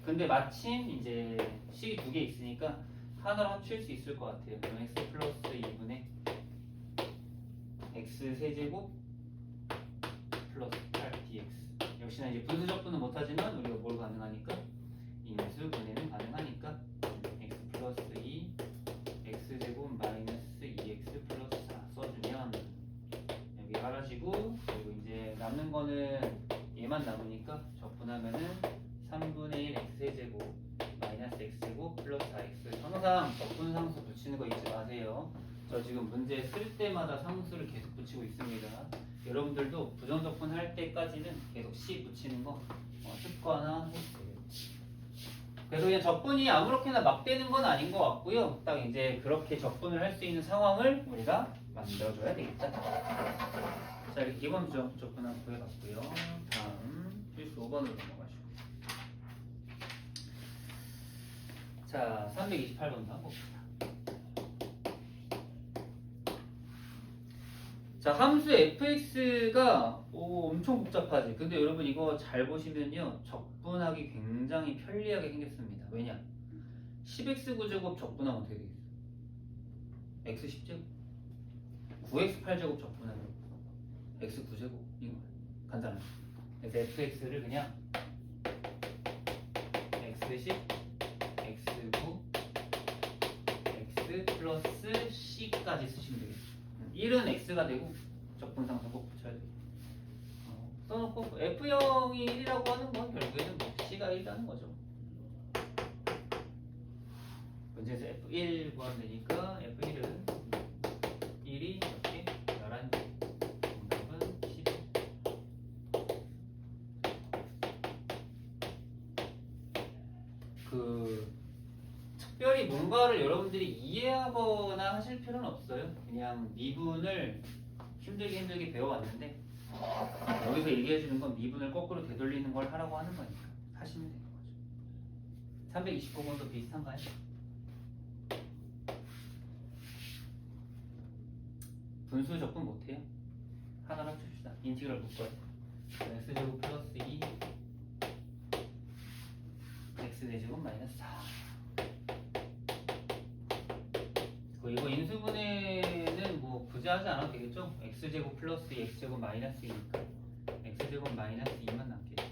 A: 근데 마침 이제 식이 두 개 있으니까 하나로 합칠 수 있을 것 같아요. 그럼 x 플러스 2분의 x 세제곱 플러스 8 dx. 역시나 이제 분수 적분은 못하지만 우리가 뭘 가능하니까 인수 분해는 가능하니까 x 플러스 2 x제곱 마이너스 2x 플러스 4 써주면 여기 사라지고 그리고 이제 남는 거는 얘만 남으니까 적분하면은 3분의 1 x제곱 마이너스 x제곱 플러스 4x. 항상 적분 상수 붙이는 거 잊지 마세요. 저 지금 문제 쓸 때마다 상수를 계속 붙이고 있습니다. 여러분들도 부정적분 할 때까지는 계속 c 붙이는 거 습관화해주세요. 그래서 그냥 적분이 아무렇게나 막 되는 건 아닌 것 같고요. 딱 이제 그렇게 적분을 할 수 있는 상황을 우리가 만들어줘야 되겠다. 자, 이렇게 이번 적분 한번 구해봤고요. 다음 필수 5번으로 넘어가시고. 자, 328번도 한번 봅시다. 자, 함수 fx가 엄청 복잡하지. 근데 여러분 이거 잘 보시면요, 적분하기 굉장히 편리하게 생겼습니다. 왜냐? 10x 9제곱 적분하면 어떻게 되겠어? x 10제곱 9x 8제곱 적분하면 x 9제곱 이거 간단하죠. 그래서 fx를 그냥 x 10 x 9 x 플러스 c까지 쓰시면 되겠죠. 1은 x가 되고 적분상수 꼭 붙여야 돼요. 써놓고 F형이 1이라고 하는 건 결국에는 뭐 C가 1이라는 거죠. 문제에서 F1 구하면 되니까 F1은 1이 몇 개? 11개. 정답은 11. 특별히 뭔가를 여러분들이 이해하거나 하실 필요는 없어요. 그냥 미분을 힘들게 배워왔는데 여기서 얘기해주는 건 미분을 거꾸로 되돌리는 걸 하라고 하는 거니까 하시면 되는 거죠. 329번도 비슷한가요? 분수 적분 못해요? 하나로 합칩시다. 인티그럴 묶어야 돼. x제곱 플러스 2 x제곱 마이너스 4. 이거 인수분해는 뭐 굳이 하지 않아도 되겠죠? x제곱 플러스 2 x제곱 마이너스 2니까 x제곱 마이너스 2만 남겠지.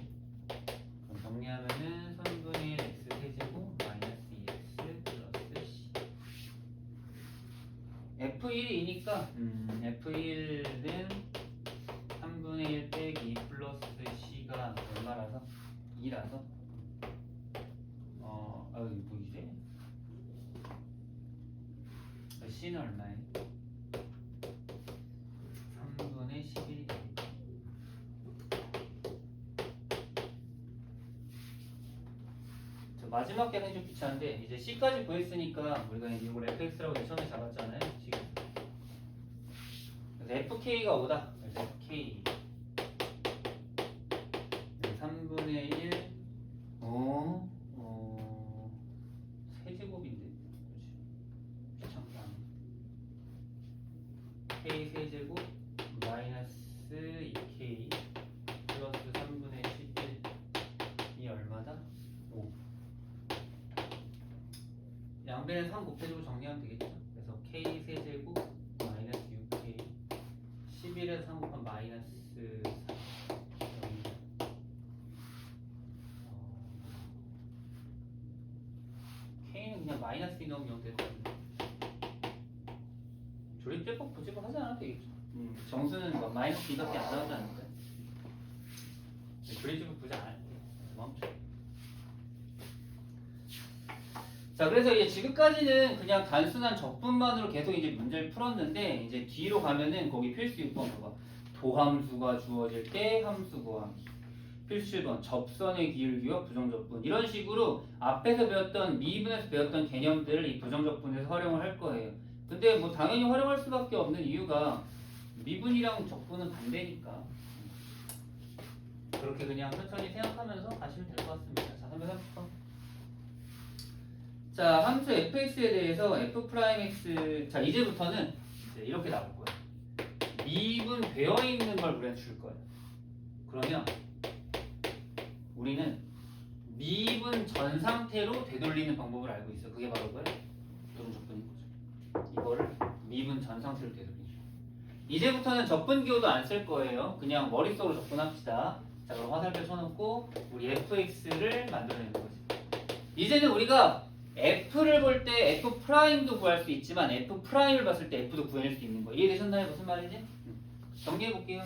A: 그럼 정리하면은 3분의 1 x 세제곱 마이너스 2x 플러스 c. f1이니까 f1은 3분의 1 빼기 2 플러스 c가 얼마라서? 2라서 뭐 이래? c는 얼마에? 3분의 11이 되겠다. 마지막 개는 좀 귀찮은데 이제 c까지 구했으니까 우리가 이걸 fx라고 처음에 잡았잖아요. 지금 그래서 fk가 5다. 그래서 fk 3분의 1 세제곱인데 귀찮다. k 세제곱 마이너스 2k 플러스 3분의 11이 얼마다? 5. 양변에 3 곱해주고 정리하면 되겠죠? 그래서 k 세제곱 마이너스 6k 11에서 3 곱하면 마이너스 4. k는 그냥 마이너스 2 넣으면 되거든요. 조립제법 부집을 하지 않아도 되겠죠. 정수는 뭐 마이너스 2밖에 안 나오지 않을까요? 조립제법 부집 안 할게요. 멈춰. 자, 그래서 이제 지금까지는 그냥 단순한 적분만으로 계속 이제 문제를 풀었는데 이제 뒤로 가면은 거기 필수 6번 봐봐. 도함수가 주어질 때 함수 구하기. 필수 1번 접선의 기울기와 부정적분. 이런 식으로 앞에서 배웠던 미분에서 배웠던 개념들을 이 부정적분에서 활용을 할 거예요. 근데 뭐 당연히 활용할 수밖에 없는 이유가 미분이랑 적분은 반대니까. 그렇게 그냥 천천히 생각하면서 가시면 될 것 같습니다. 자, 330번. 자, 함수 fx에 대해서 f'x. 자, 이제부터는 이제 이렇게 나올 거예요. 미분 되어 있는 걸 우리한테 줄 거예요. 그러면 우리는 미분 전 상태로 되돌리는 방법을 알고 있어. 그게 바로 뭐예요? 부정적분인 거죠. 이거를 미분 전 상태로 되돌리는. 이제부터는 적분 기호도 안 쓸 거예요. 그냥 머릿속으로 적분합시다. 자, 그럼 화살표 쳐놓고 우리 fx를 만들어내는 거지. 이제는 우리가 f를 볼 때 f'도 구할 수 있지만 f'을 봤을 때 f도 구해낼 수 있는 거. 이해되셨나요? 무슨 말인지? 정리해볼게요.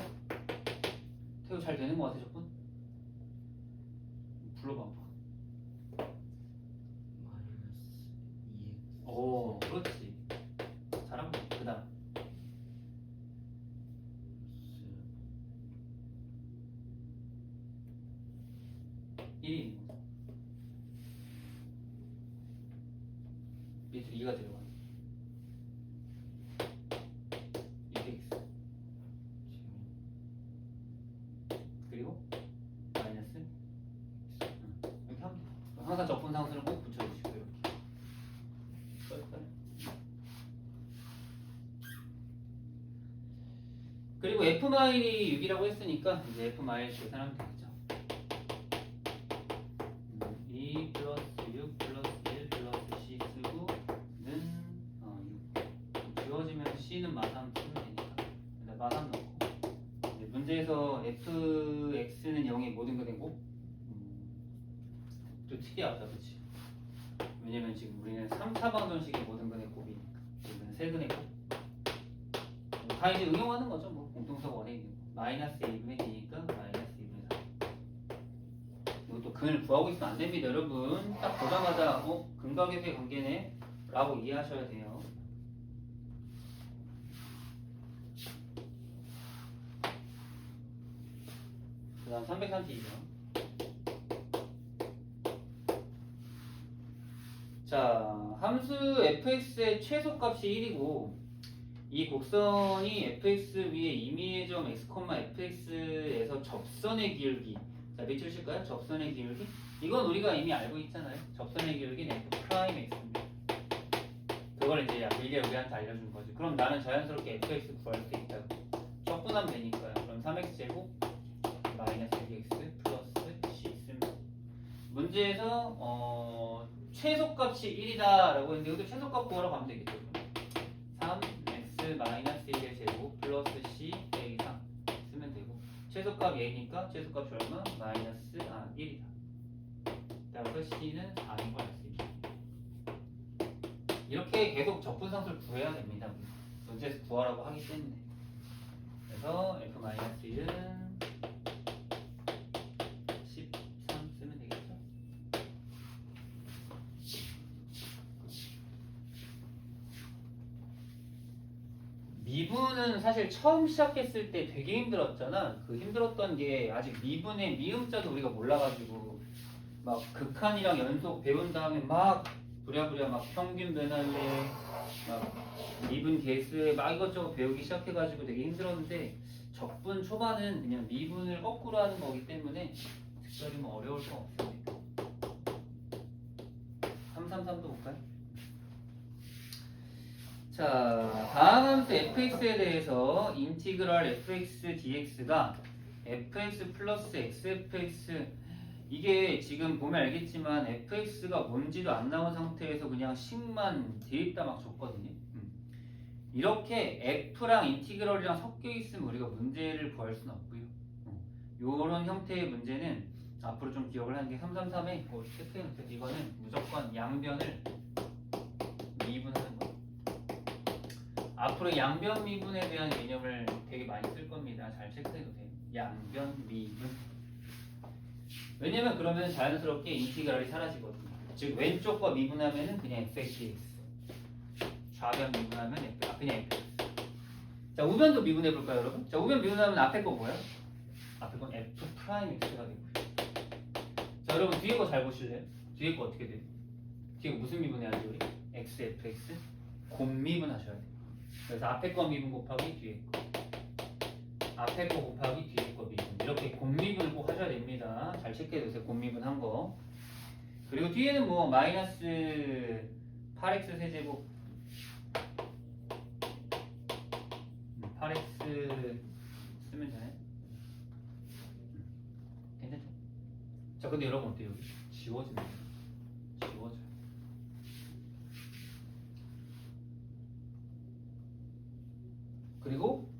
A: 태우 잘 되는 거 같아, 적분? 불러봐. 오, 그렇지. 잘하고. 그 다음. 1이 밑으로 2가 들어가. 2x 그리고 마이너스 이렇게 하면 돼. 항상 적분 상수는 꼭 붙여주시고 이렇게. 그리고 f-이 6이라고 했으니까 이제 f-를 계산하면 되겠죠. 2 플러스 6 플러스 1 플러스 c 쓰고는 6. 지워지면 c는 마삼 쓰면 되니까 일단 마삼 넣고 이제 문제에서 fx는 0이 모든 거 되고 또 특이하다, 그치? 왜냐면 지금 우리는 3, 4방정식의 모든 근의 곱이니까 여기는 세근의 곱. 다 이제 응용하는 거죠. 뭐 공통석 원에 있는 거. 마이너스 1분의 d니까 마이너스 2분의 4. 이것도 근을 구하고 있으면 안 됩니다, 여러분. 딱 보자마자 근각에서의 관계네 라고 이해하셔야 돼요. 그 다음 332번. 자, 함수 fx의 최소값이 1이고 이 곡선이 fx 위에 임의의 점 x, fx에서 접선의 기울기. 자, 밑줄 칠까요? 접선의 기울기. 이건 우리가 이미 알고 있잖아요. 접선의 기울기는 f'x입니다. 그걸 이제 미리 우리한테 알려준 거지. 그럼 나는 자연스럽게 fx 구할 수 있다고. 적분하면 되니까요. 그럼 3x 제곱 마이너스 2x 플러스 c 있습니다. 문제에서 최소값이 1이다라고 했는데 여기도 최소값 구하러 가면 되겠죠. 3x 마이너스 1의 제곱 플러스 c a 3 쓰면 되고 최소값 a니까 최소값이 얼마? 마이너스 1이다. 그래서 c는 4인 걸 알 수 있다. 이렇게 계속 적분상수를 구해야 됩니다. 문제에서 구하라고 하기 때문에. 그래서 f-1은 13 쓰면 되겠죠. 미분은 사실 처음 시작했을 때 되게 힘들었잖아. 그 힘들었던 게 아직 미분의 미음자도 우리가 몰라가지고 막 극한이랑 연속 배운 다음에 막 부랴부랴 막 평균 변화에 막 미분 개수에 막 이것저것 배우기 시작해가지고 되게 힘들었는데 적분 초반은 그냥 미분을 거꾸로 하는 거기 때문에 특별히 뭐 어려울 건 없습니다. 333도 볼까요? 자, 다음 함수 fx에 대해서 인티그랄 fx dx가 fx 플러스 xfx 이게 지금 보면 알겠지만 fx가 뭔지도 안 나온 상태에서 그냥 식만 대입다 막 줬거든요. 이렇게 f랑 인티그럴이랑 섞여 있으면 우리가 문제를 구할 수는 없고요. 이런 형태의 문제는 앞으로 좀 기억을 하는 게 333에 체크해놓으세요. 이거는 무조건 양변을 미분하는 거예요. 앞으로 양변 미분에 대한 개념을 되게 많이 쓸 겁니다. 잘 체크해놓으세요. 양변 미분. 왜냐면 그러면 자연스럽게 인티그랄이 사라지거든요. 즉 왼쪽과 미분하면은 그냥 fx, 좌변 미분하면 그냥 fx. 자 우변도 미분해 볼까요, 여러분? 자 우변 미분하면 앞에 거 뭐예요? 앞에 건 f 프라임 x가 되고요. 자 여러분 뒤에 거 잘 보실래요? 뒤에 거 어떻게 돼요? 뒤에 거 무슨 미분해야지 우리? x fx 곱미분 하셔야 돼요. 그래서 앞에 거 미분 곱하기 뒤에 거, 앞에 거 곱하기 뒤에 거 미분, 이렇게 곱미분을 꼭 하셔야 됩니다. 잘 체크해두세요. 곱미분 한 거. 그리고 뒤에는 뭐 마이너스 8x 세제곱 8x 쓰면 되나요? 괜찮죠? 자 근데 여러분 어때요? 여기 지워집니다. 지워져요. 그리고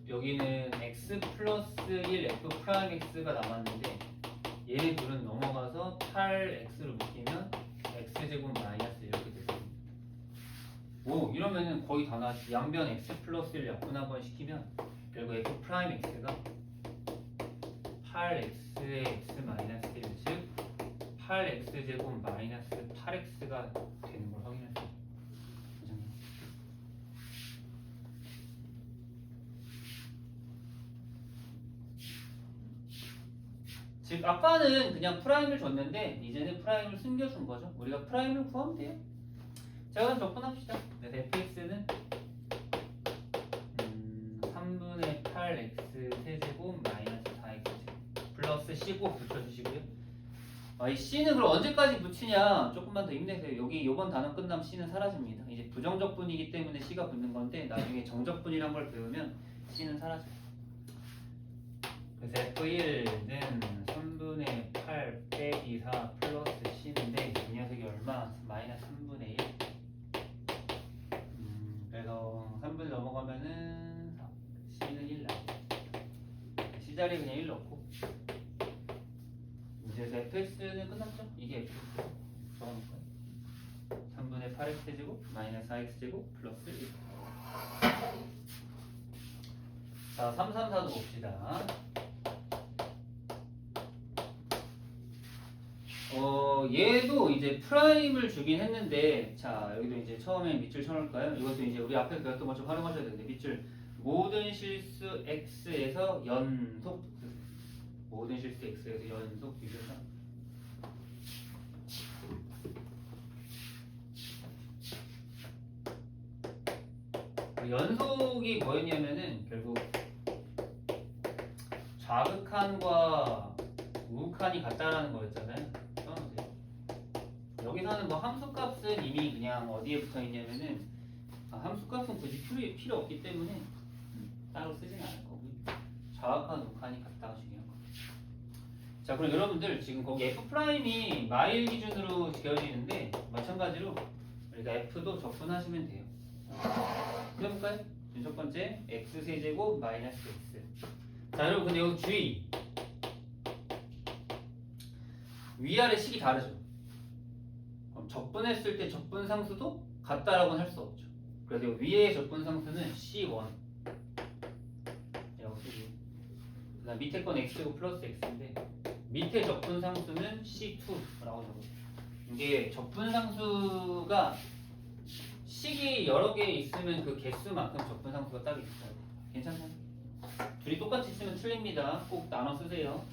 A: 여기는 x 플러스 1 f 프라임 x가 남았는데 얘네 둘은 넘어가서 8x로 묶이면 x제곱 마이너스 이렇게 되거든요. 오 이러면은 거의 다 나왔지. 양변 x 플러스 1 약분 한번 시키면 결국 f 프라임 x가 8x의 x 마이너스 1, 즉 8x제곱 마이너스 8x가 되는 걸 확인할 수 있어요. 즉 아까는 그냥 프라임을 줬는데 이제는 프라임을 숨겨준 거죠. 우리가 프라임을 구하면 돼요. 자 그럼 적분합시다. 그래서 fx는 3분의 8x 세제곱 마이너스 4x 플러스 c 꼭 붙여주시고요. 이 c는 그럼 언제까지 붙이냐? 조금만 더 힘내세요. 여기 요번 단원 끝나면 c는 사라집니다. 이제 부정적분이기 때문에 c가 붙는 건데 나중에 정적분이란 걸 배우면 c는 사라져요. 그래서 f1은 3분의 8 빼기 4 플러스 c인데 이 녀석이 얼마? 마이너스 3분의 1. 그래서 3분의 넘어가면은 4. c는 1 나오죠. c 자리에 그냥 1 넣고. 그래서 fx는 끝났죠? 이게 fx. 적어놓을까요? 3분의 8x 제곱 마이너스 4x 제곱 플러스 1. 자 334도 봅시다. 얘도 이제 프라임을 주긴 했는데, 자 여기도 이제 처음에 밑줄 쳐놓을까요? 이것도 이제 우리 앞에서 배웠던 것 좀 활용하셔야 되는데, 밑줄 모든 실수 x에서 연속, 모든 실수 x에서 연속 비교사. 연속이 뭐였냐면은 결국 좌극한과 우극한이 같다라는 거였잖아요. 써놓으세요. 여기서는 뭐 함수값은 이미 그냥 어디에 붙어 있냐면은 함수값은 굳이 필요 없기 때문에 따로 쓰진 않을 거고요. 정확한 녹화니 갖다가 중요한 거예요. 자, 그럼 여러분들 지금 거기 F'이 마일 기준으로 지어지는데 마찬가지로 우리가 F도 적분하시면 돼요. 그려볼까요? 첫 번째 X세제곱 마이너스 X. 자, 여러분 근데 여기 주의. 위아래 식이 다르죠. 그럼 적분했을 때 적분상수도 같다라고는 할 수 없죠. 그래서 위의 적분상수는 C1. 그다음 밑에 건 X제곱 플러스 X인데 밑에 적분상수는 C2라고 적어요. 이게 적분상수가 식이 여러 개 있으면 그 개수만큼 적분상수가 딱 있어야 돼요. 괜찮나요? 둘이 똑같이 쓰면 틀립니다. 꼭 나눠 쓰세요.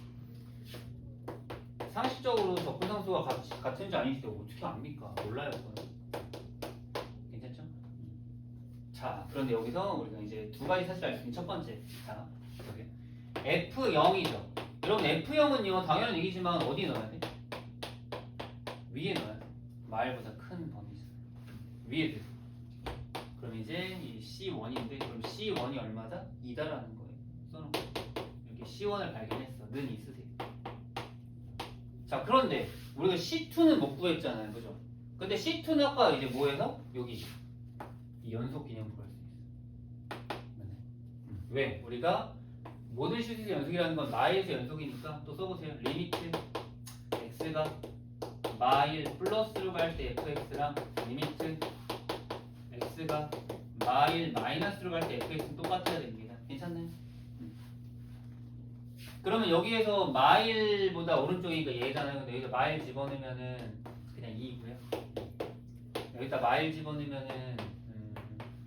A: 상식적으로 적분상수가 같은지 아닌지 어떻게 압니까? 몰라요. 그건. 괜찮죠? 자, 그런데 여기서 우리가 이제 두 가지 사실 알 수 있는 첫 번째. 자, 여기 F0이죠. 여러분 F0은요 당연한 얘기지만 어디에 넣어야 돼? 위에 넣어야 돼. 말보다 큰 범위죠. 위에 돼. 그럼 이제 이 C1인데 그럼 C1이 얼마다? 2다라는 거예요. 써놓고 이렇게 C1을 발견했어. 는 있으세요. 자, 그런데 우리가 C2는 못 구했잖아요. 그죠? 근데 C2는 아까 이제 뭐해서? 여기 이 연속 기념 구할 수 있어. 왜? 우리가 모든 슈트에서 연속이라는 건 마일에서 연속이니까 또 써보세요. 리미트 x가 마일 플러스로 갈 때 fx랑 리미트 x가 마일 마이너스로 갈 때 fx는 똑같아야 됩니다. 괜찮나요? 그러면 여기에서 마일보다 오른쪽이니까 얘잖아요. 근데 여기다 마일 집어넣으면은 그냥 2이고요. 여기다 마일 집어넣으면은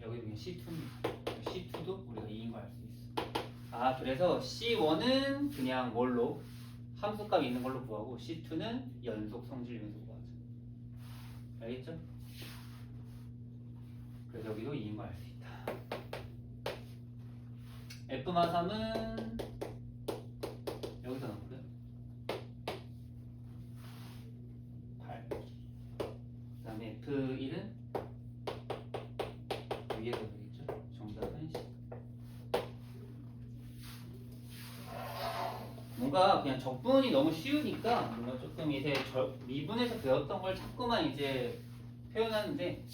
A: 여기 그냥 C2입니다. C2도 우리가 2인 거 알 수 있어. 그래서 C1은 그냥 뭘로? 함수값 있는 걸로 구하고 C2는 연속 성질 연속 구하죠. 알겠죠? 그래서 여기도 2인 거 알 수 있다. F마3은 여기서 넣고요. 8. 그 다음에 F1은 위에서 되겠죠? 정답은 10. 뭔가 그냥 적분이 너무 쉬우니까 뭔가 조금 이제 미분에서 배웠던 걸 자꾸만 이제 표현하는데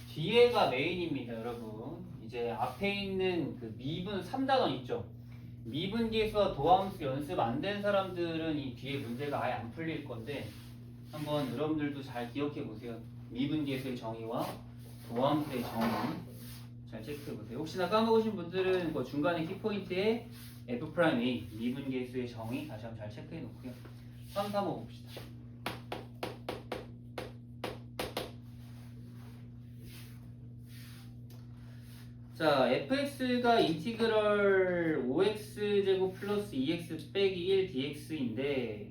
A: 뒤에가 메인입니다, 여러분. 이제 앞에 있는 그 미분 3단원 있죠? 미분계수와 도함수 연습 안 된 사람들은 이 뒤에 문제가 아예 안 풀릴 건데 한번 여러분들도 잘 기억해 보세요. 미분계수의 정의와 도함수의 정의 잘 체크해 보세요. 혹시나 까먹으신 분들은 그 중간에 키포인트에 F'A 미분계수의 정의 다시 한번 잘 체크해 놓고요. 3, 3, 5 봅시다. 자, fx가 인티그럴 5x제곱 플러스 2x 빼기 1 dx인데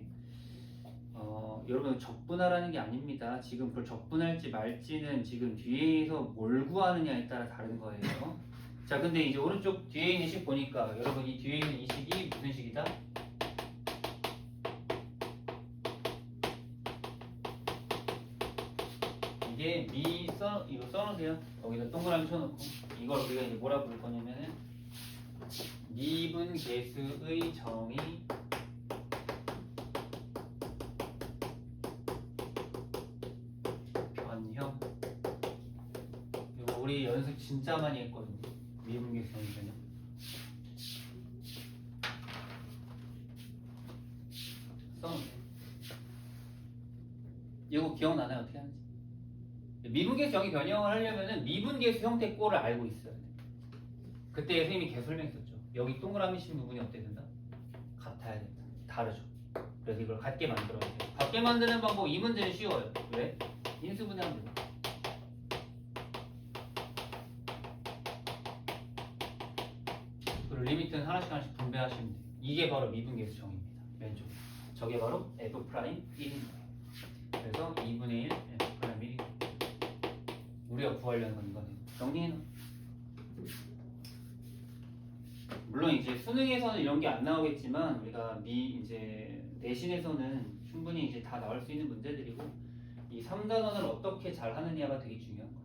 A: 여러분 적분하라는 게 아닙니다. 지금 그걸 적분할지 말지는 지금 뒤에서 뭘 구하느냐에 따라 다른 거예요. 자, 근데 이제 오른쪽 뒤에 있는 식 보니까 여러분 이 뒤에 있는 이 식이 무슨 식이다? 이게 이거 써놓으세요. 여기다 동그라미 쳐놓고 이걸 우리가 이제 뭐라 부를 거냐면은 미분계수의 정의 변형. 이거 우리 연습 진짜 많이 했거든요. 미분계수 정의 변형. 써놓으세요. 이거 기억나나요? 어떻게 하는지? 미분계수 정의 변형을 하려면은 미분계수 형태 꼴을 알고 있어야 돼. 그때 선생님이 계속 설명했었죠. 여기 동그라미 친 부분이 어떻게 된다? 같아야 된다. 다르죠. 그래서 이걸 같게 만들어야 돼요. 같게 만드는 방법 이 문제는 쉬워요. 왜? 인수분해하면 돼요. 그리고 리미트는 하나씩 하나씩 분배하시면 돼요. 이게 바로 미분계수 정의입니다. 왼쪽. 저게 바로 F'1입니다. 그래서 2분의 1 F'1이 우리가 구하려는 건 이거네요. 정리해놔. 물론 이제 수능에서는 이런 게 안 나오겠지만 우리가 이제 내신에서는 충분히 이제 다 나올 수 있는 문제들이고 이 3단원을 어떻게 잘 하느냐가 되게 중요한 거야.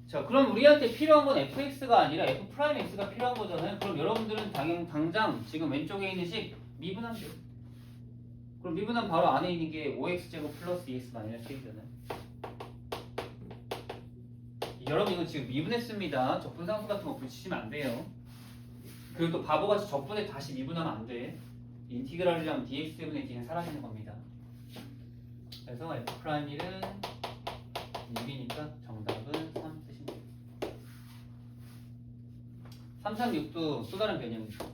A: 자, 그럼 우리한테 필요한 건 fx가 아니라 f'x가 필요한 거잖아요. 그럼 여러분들은 당장 지금 왼쪽에 있는 식 미분하면 돼요. 그럼 미분하면 바로 안에 있는 게 5x제곱 플러스 2x 마이너스 1이잖아요. 여러분 이거 지금 미분했습니다. 적분상수 같은 거 붙이시면 안 돼요. 그리고 또 바보같이 적분에 다시 미분하면 안 돼. 인티그랄이랑 dx분의 d는 사라지는 겁니다. 그래서 f'일은 6이니까 정답은 3 쓰시면 돼요. 336도 또 다른 개념이죠.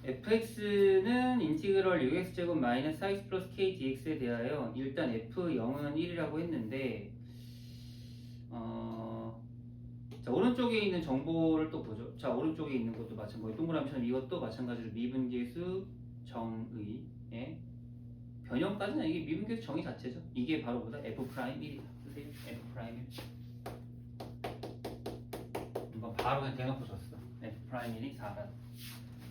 A: fx는 인티그럴 6x제곱 마이너스 4x 플러스 k dx에 대하여 일단 f0은 1이라고 했는데 자, 오른쪽에 있는 정보를 또 보죠. 자, 오른쪽에 있는 것도 마찬가지로 동그라미처럼 이것도 마찬가지로 미분계수 정의 변형까지는 이게 미분계수 정의 자체죠. 이게 바로 뭐다? f'1이다. 쓰세요. f'1. 이건 바로 그냥 대놓고 줬어. f'1이 4다.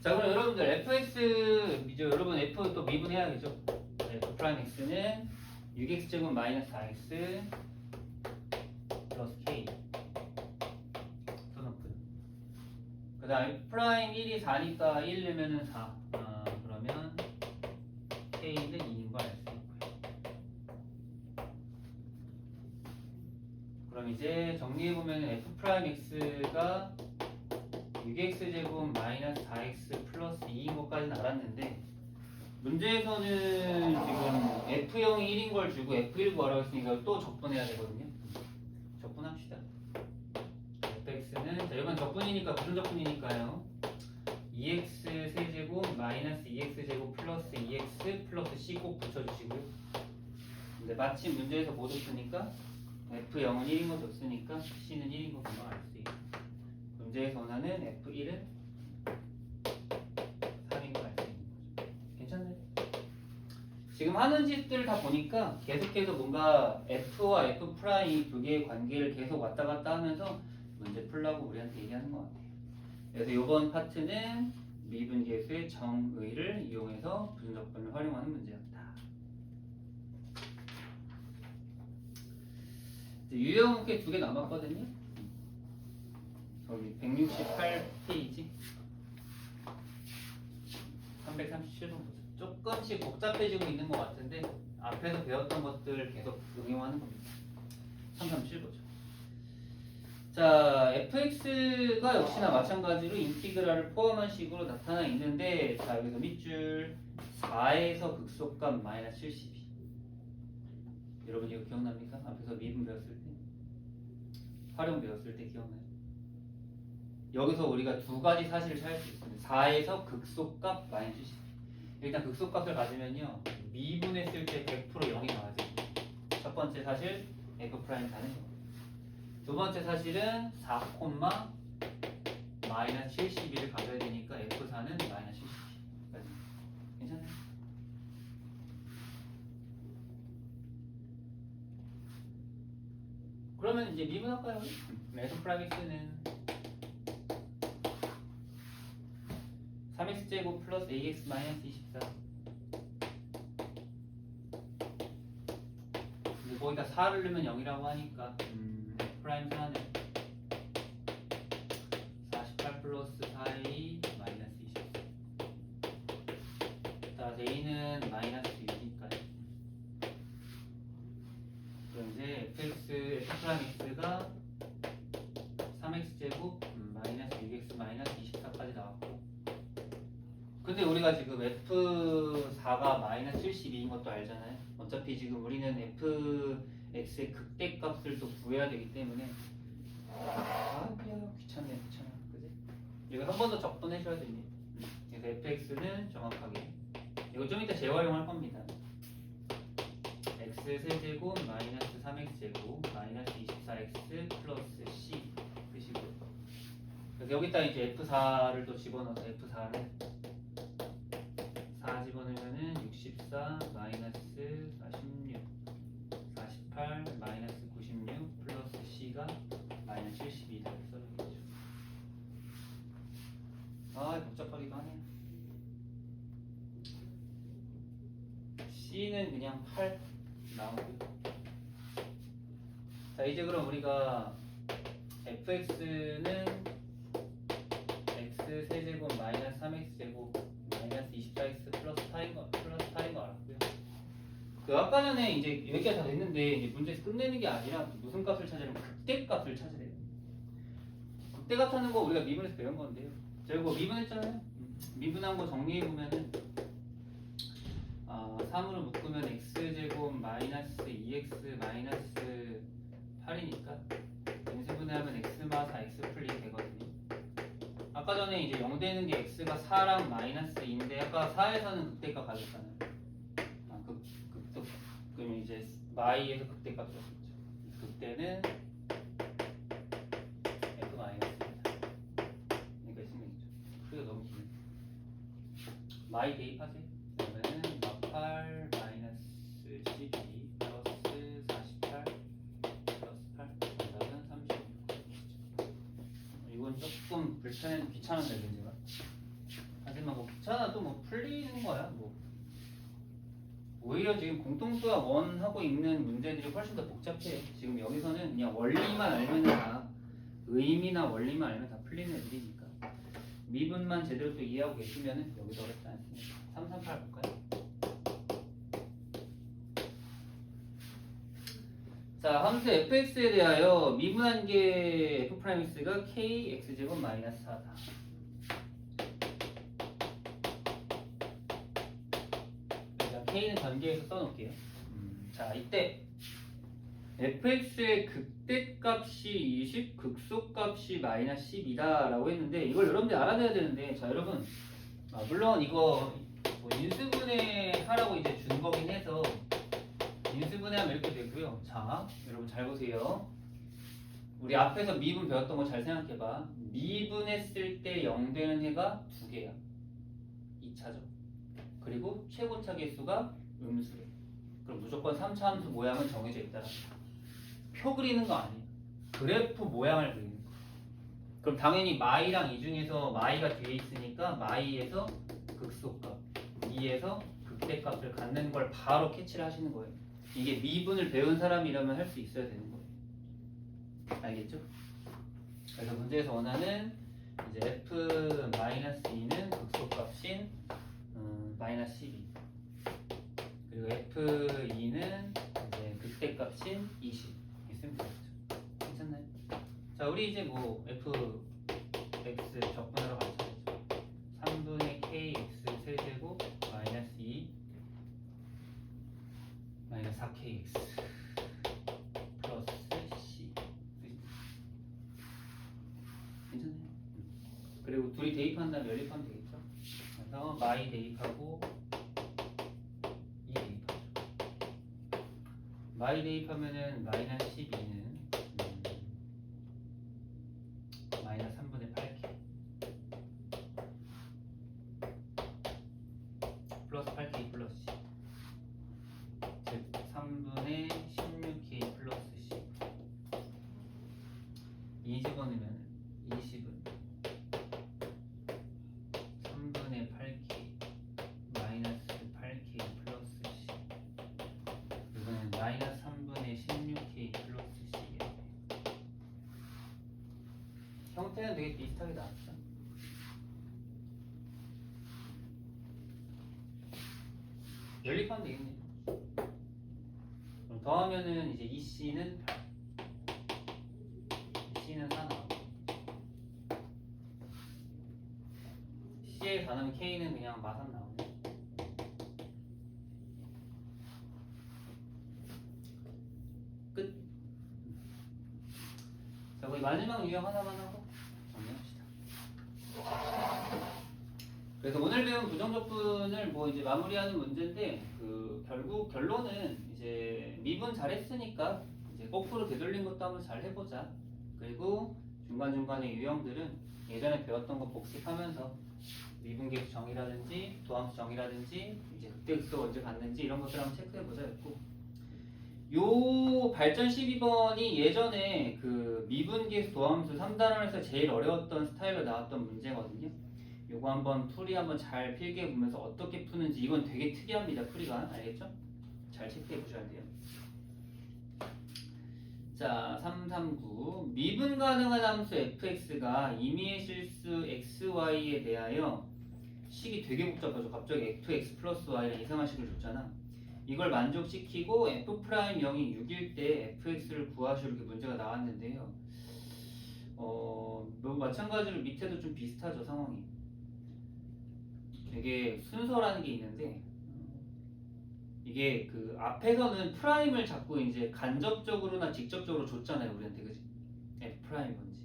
A: 자, 그럼 여러분들 fx 이제 여러분 f 또 미분해야겠죠. f'x는 6x제곱 마이너스 4x 플러스 k 써놓고요. 그 다음에 프라임 1이 4니까 1 넣으면은 4. 그러면 k는 2인 걸 알 수 있고요. 그럼 이제 정리해보면 f'x가 6x제곱 마이너스 4x 플러스 2인 것까지는 알았는데 문제에서는 지금 f0이 1인 걸 주고 f1 구하라고 했으니까 또 적분해야 되거든요. 적분합시다. fx는 자, 이건 적분이니까 무슨 적분이니까요. 2x 세제곱 마이너스 2x제곱 플러스 2x 플러스 c 꼭 붙여주시고요. 근데 마침 문제에서 못 줬으니까 f0은 1인 거 줬으니까 c는 1인 거 금방 알 수 있고 문제에서 원하는 f1은 3인 거 알 수 있는 거죠. 괜찮나요? 지금 하는 짓들 다 보니까 계속해서 뭔가 f와 f' 두 개의 관계를 계속 왔다 갔다 하면서 문제 풀라고 우리한테 얘기하는 것 같아요. 그래서 이번 파트는 미분계수의 정의를 이용해서 분석분을 활용하는 문제였다. 유형 문제 2개 남았거든요. 여기 168페이지 337번 보죠. 조금씩 복잡해지고 있는 것 같은데 앞에서 배웠던 것들 계속 응용하는 겁니다. 337 보죠. 자, fx가 역시나 마찬가지로 인티그랄을 포함한 식으로 나타나 있는데 자, 여기서 밑줄 4에서 극소값 마이너스 72. 여러분 이거 기억납니까? 앞에서 미분 배웠을 때 활용 배웠을 때 기억나요? 여기서 우리가 두 가지 사실을 찾을 수 있습니다. 4에서 극소값 마이너스 72. 일단 극소값을 가지면요 미분했을 때 100% 0이 나와요. 첫 번째 사실 f'4는 0. 두 번째 사실은 4, 마이너스 72를 가져야 되니까 f4는 마이너스 72. 괜찮아요? 그러면 이제 미분할까요? f'(x는 3x제곱 플러스 ax 마이너스 24. 근데 거기다 4를 넣으면 0이라고 하니까 f'4는 48 플러스 4a 마이너스 24. 따라서 a는 마이너스 6이니까요. 그럼 이제 f'x가 3x제곱 마이너스 6x 마이너스 24까지 나왔고 근데 우리가 지금 f4가 마이너스 72인 것도 알잖아요. 어차피 지금 우리는 fx의 극대값을 또 구해야 되기 때문에 그냥 귀찮네 귀찮아 그지? 이거 한 번 더 적분해줘야 됩니다. 그래서 fx는 정확하게 이거 좀 이따 재활용할 겁니다. x 세제곱 마이너스 3x제곱 마이너스 24x 플러스 c 쓰시고요. 그래서 여기다 이제 f4를 또 집어넣어서 f4를 4 집어넣으면은 64 마이너스 46 48 마이너스 96 플러스 c가 마이너스 72다. 아 복잡하기도 하네요. C는 그냥 8 나오고요. 자 이제 그럼 우리가 fx는 x 세제곱 마이너스 3x제곱 마이너스 24x 플러스 8인 거 알았고요. 그 아까 전에 이제 여기까지 다 됐는데 이제 문제에서 끝내는 게 아니라 무슨 값을 찾으려면 극대값을 찾으래요. 극대값 찾는 거 우리가 미분에서 배운 건데요. 저희 뭐 미분했잖아요. 미분한 거 정리해 보면은 3으로 묶으면 x제곱 마이너스 2x 마이너스 8이니까 인수분해하면 x 마 4x 풀리게 되거든요. 아까 전에 이제 0 되는 게 x가 4랑 마이너스 2인데 아까 4에서는 극대값 가졌잖아요. 극도 그러면 이제 마이에서 극대값 줬죠. 극대는 f 마이너스입니다. 그러니까 있으면 크기가 너무 기네. 마이 대입하세요. 그러면은 8 마이너스 12 플러스 48 플러스 8 정답은 36. 이건 조금 귀찮은데 문제가. 하지만 뭐 귀찮아도 뭐 풀리는 거야. 뭐 오히려 지금 공통수와 원하고 있는 문제들이 훨씬 더 복잡해요. 지금 여기서는 그냥 원리만 알면 다 의미나 원리만 알면 다 풀리는 애들이니까 미분만 제대로 또 이해하고 계시면은 여기서 어렵지 않습니다. 3, 3, 8 볼까요? 자, 함수 fx에 대하여 미분한 게 f'x가 kx제곱 마이너스 4다. 자, k는 전개해서 써놓을게요. 자, 이때 fx의 극대값이 20, 극소값이 마이너스 10이다 라고 했는데 이걸 여러분들이 알아내야 되는데 자 여러분 물론 이거 뭐 인수분해 하라고 이제 준 거긴 해서 인수분해하면 이렇게 되고요. 자, 여러분 잘 보세요. 우리 앞에서 미분 배웠던 거 잘 생각해봐. 미분했을 때 0 되는 해가 2개야. 2차죠. 그리고 최고차 개수가 음수래. 그럼 무조건 3차 함수 모양은 정해져 있다. 표 그리는 거 아니에요. 그래프 모양을 그리는 거. 그럼 당연히 마이랑 이 중에서 마이가 뒤에 있으니까 마이에서 극소값, 2에서 극대값을 갖는 걸 바로 캐치를 하시는 거예요. 이게 미분을 배운 사람이라면 할 수 있어야 되는 거예요. 알겠죠? 그래서 문제에서 원하는 이제 f-2는 극소값인 마이너스 12 그리고 f2는 이제 극대값인 20 있으면 되겠죠. 괜찮나요? 자, 우리 이제 뭐 fx 적분하러 가죠. 3분의 kx 세제곱 마이너스 2 마이너스 4kx 플러스 c 괜찮아요? 그리고 둘이 대입한 다음에 연립하면 되겠죠? 그래서 마이 대입하고 이 대입하죠. 마이 대입하면은 마이너스 12는 마이너스 3분의 8k 플러스 8k 플러스 c 즉 3분의 16k 플러스 c 2 집어넣으면 20은 3분의 8k 마이너스 8k 플러스 c 이거는 마이너스 3분의 16k 플러스 c예요. 형태는 되게 비슷하게 나왔죠. 연립하면 되겠네요. 그럼 더하면은 이제 2c는 8 c는 4 나오고 c에 4 넣으면 k는 그냥 마삼 나오네. 끝. 자, 우리 마지막 유형 하나만 하고 정리합시다. 그래서 오늘 배운 부정적분을 뭐 이제 마무리하는 문제인데 그 결국 결론은 이제 미분 잘했으니까 이제 거꾸로 되돌린 것도 한번 잘 해보자. 그리고 중간중간의 유형들은 예전에 배웠던 거 복습하면서 미분계수 정의라든지 도함수 정의라든지 이제 극대극소 언제 갔는지 이런 것들 한번 체크해보자 했고 요 발전 12번이 예전에 그 미분계수 도함수 3단원에서 제일 어려웠던 스타일로 나왔던 문제거든요. 요거 한번 풀이 한번 잘 필기해 보면서 어떻게 푸는지 이건 되게 특이합니다. 풀이가 알겠죠? 잘 체크해 보셔야 돼요. 자, 339 미분 가능한 함수 fx가 임의의 실수 xy에 대하여 식이 되게 복잡하죠. 갑자기 fx 플러스 y랑 이상한 식을 줬잖아. 이걸 만족시키고 f'0이 6일 때 fx를 구하시오 이렇게 문제가 나왔는데요. 뭐 마찬가지로 밑에도 좀 비슷하죠 상황이. 되게 순서라는 게 있는데 이게 그 앞에서는 프라임을 자꾸 이제 간접적으로나 직접적으로 줬잖아요 우리한테 그지? f 프라임 뭔지.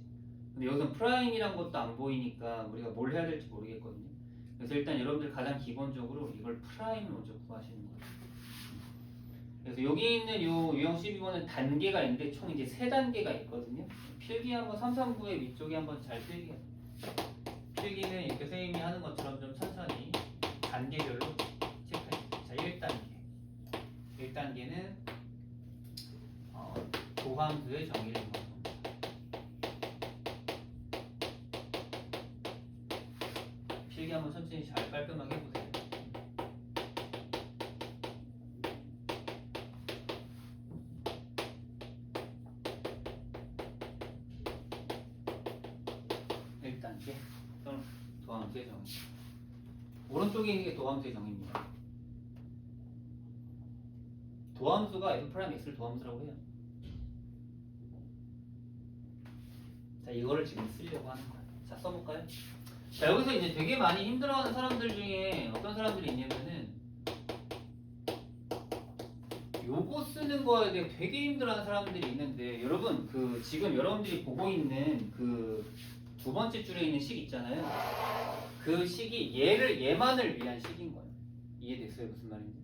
A: 근데 여기서 프라임이란 것도 안 보이니까 우리가 뭘 해야 될지 모르겠거든요. 그래서 일단 여러분들 가장 기본적으로 이걸 프라임을 먼저 구하시는 거예요. 그래서 여기 있는 요 유형 12번은 단계가 있는데 총 이제 3단계가 있거든요. 필기 한번 339의 위쪽에 한번 잘 필기해요. 필기는 이렇게 선생님이 하는 것처럼 좀 천천히 단계별로 체크해주세요. 자, 1단계. 1단계는 도함수의 정의를 정합니다. 필기 한번 천천히 잘 깔끔하게 해보세요. 도함수의 정의. 오른쪽에 있는 게 도함수의 정의입니다. 도함수가 f'x를 도함수라고 해요. 자, 이거를 지금 쓰려고 하는 거예요. 자, 써볼까요? 자, 여기서 이제 되게 많이 힘들어하는 사람들 중에 어떤 사람들이 있냐면은 요거 쓰는 거에 대해 되게 힘들어하는 사람들이 있는데 여러분 그 지금 여러분들이 보고 있는 그 두 번째 줄에 있는 식 있잖아요. 그 식이 얘만을 위한 식인 거예요. 이해됐어요? 무슨 말인지?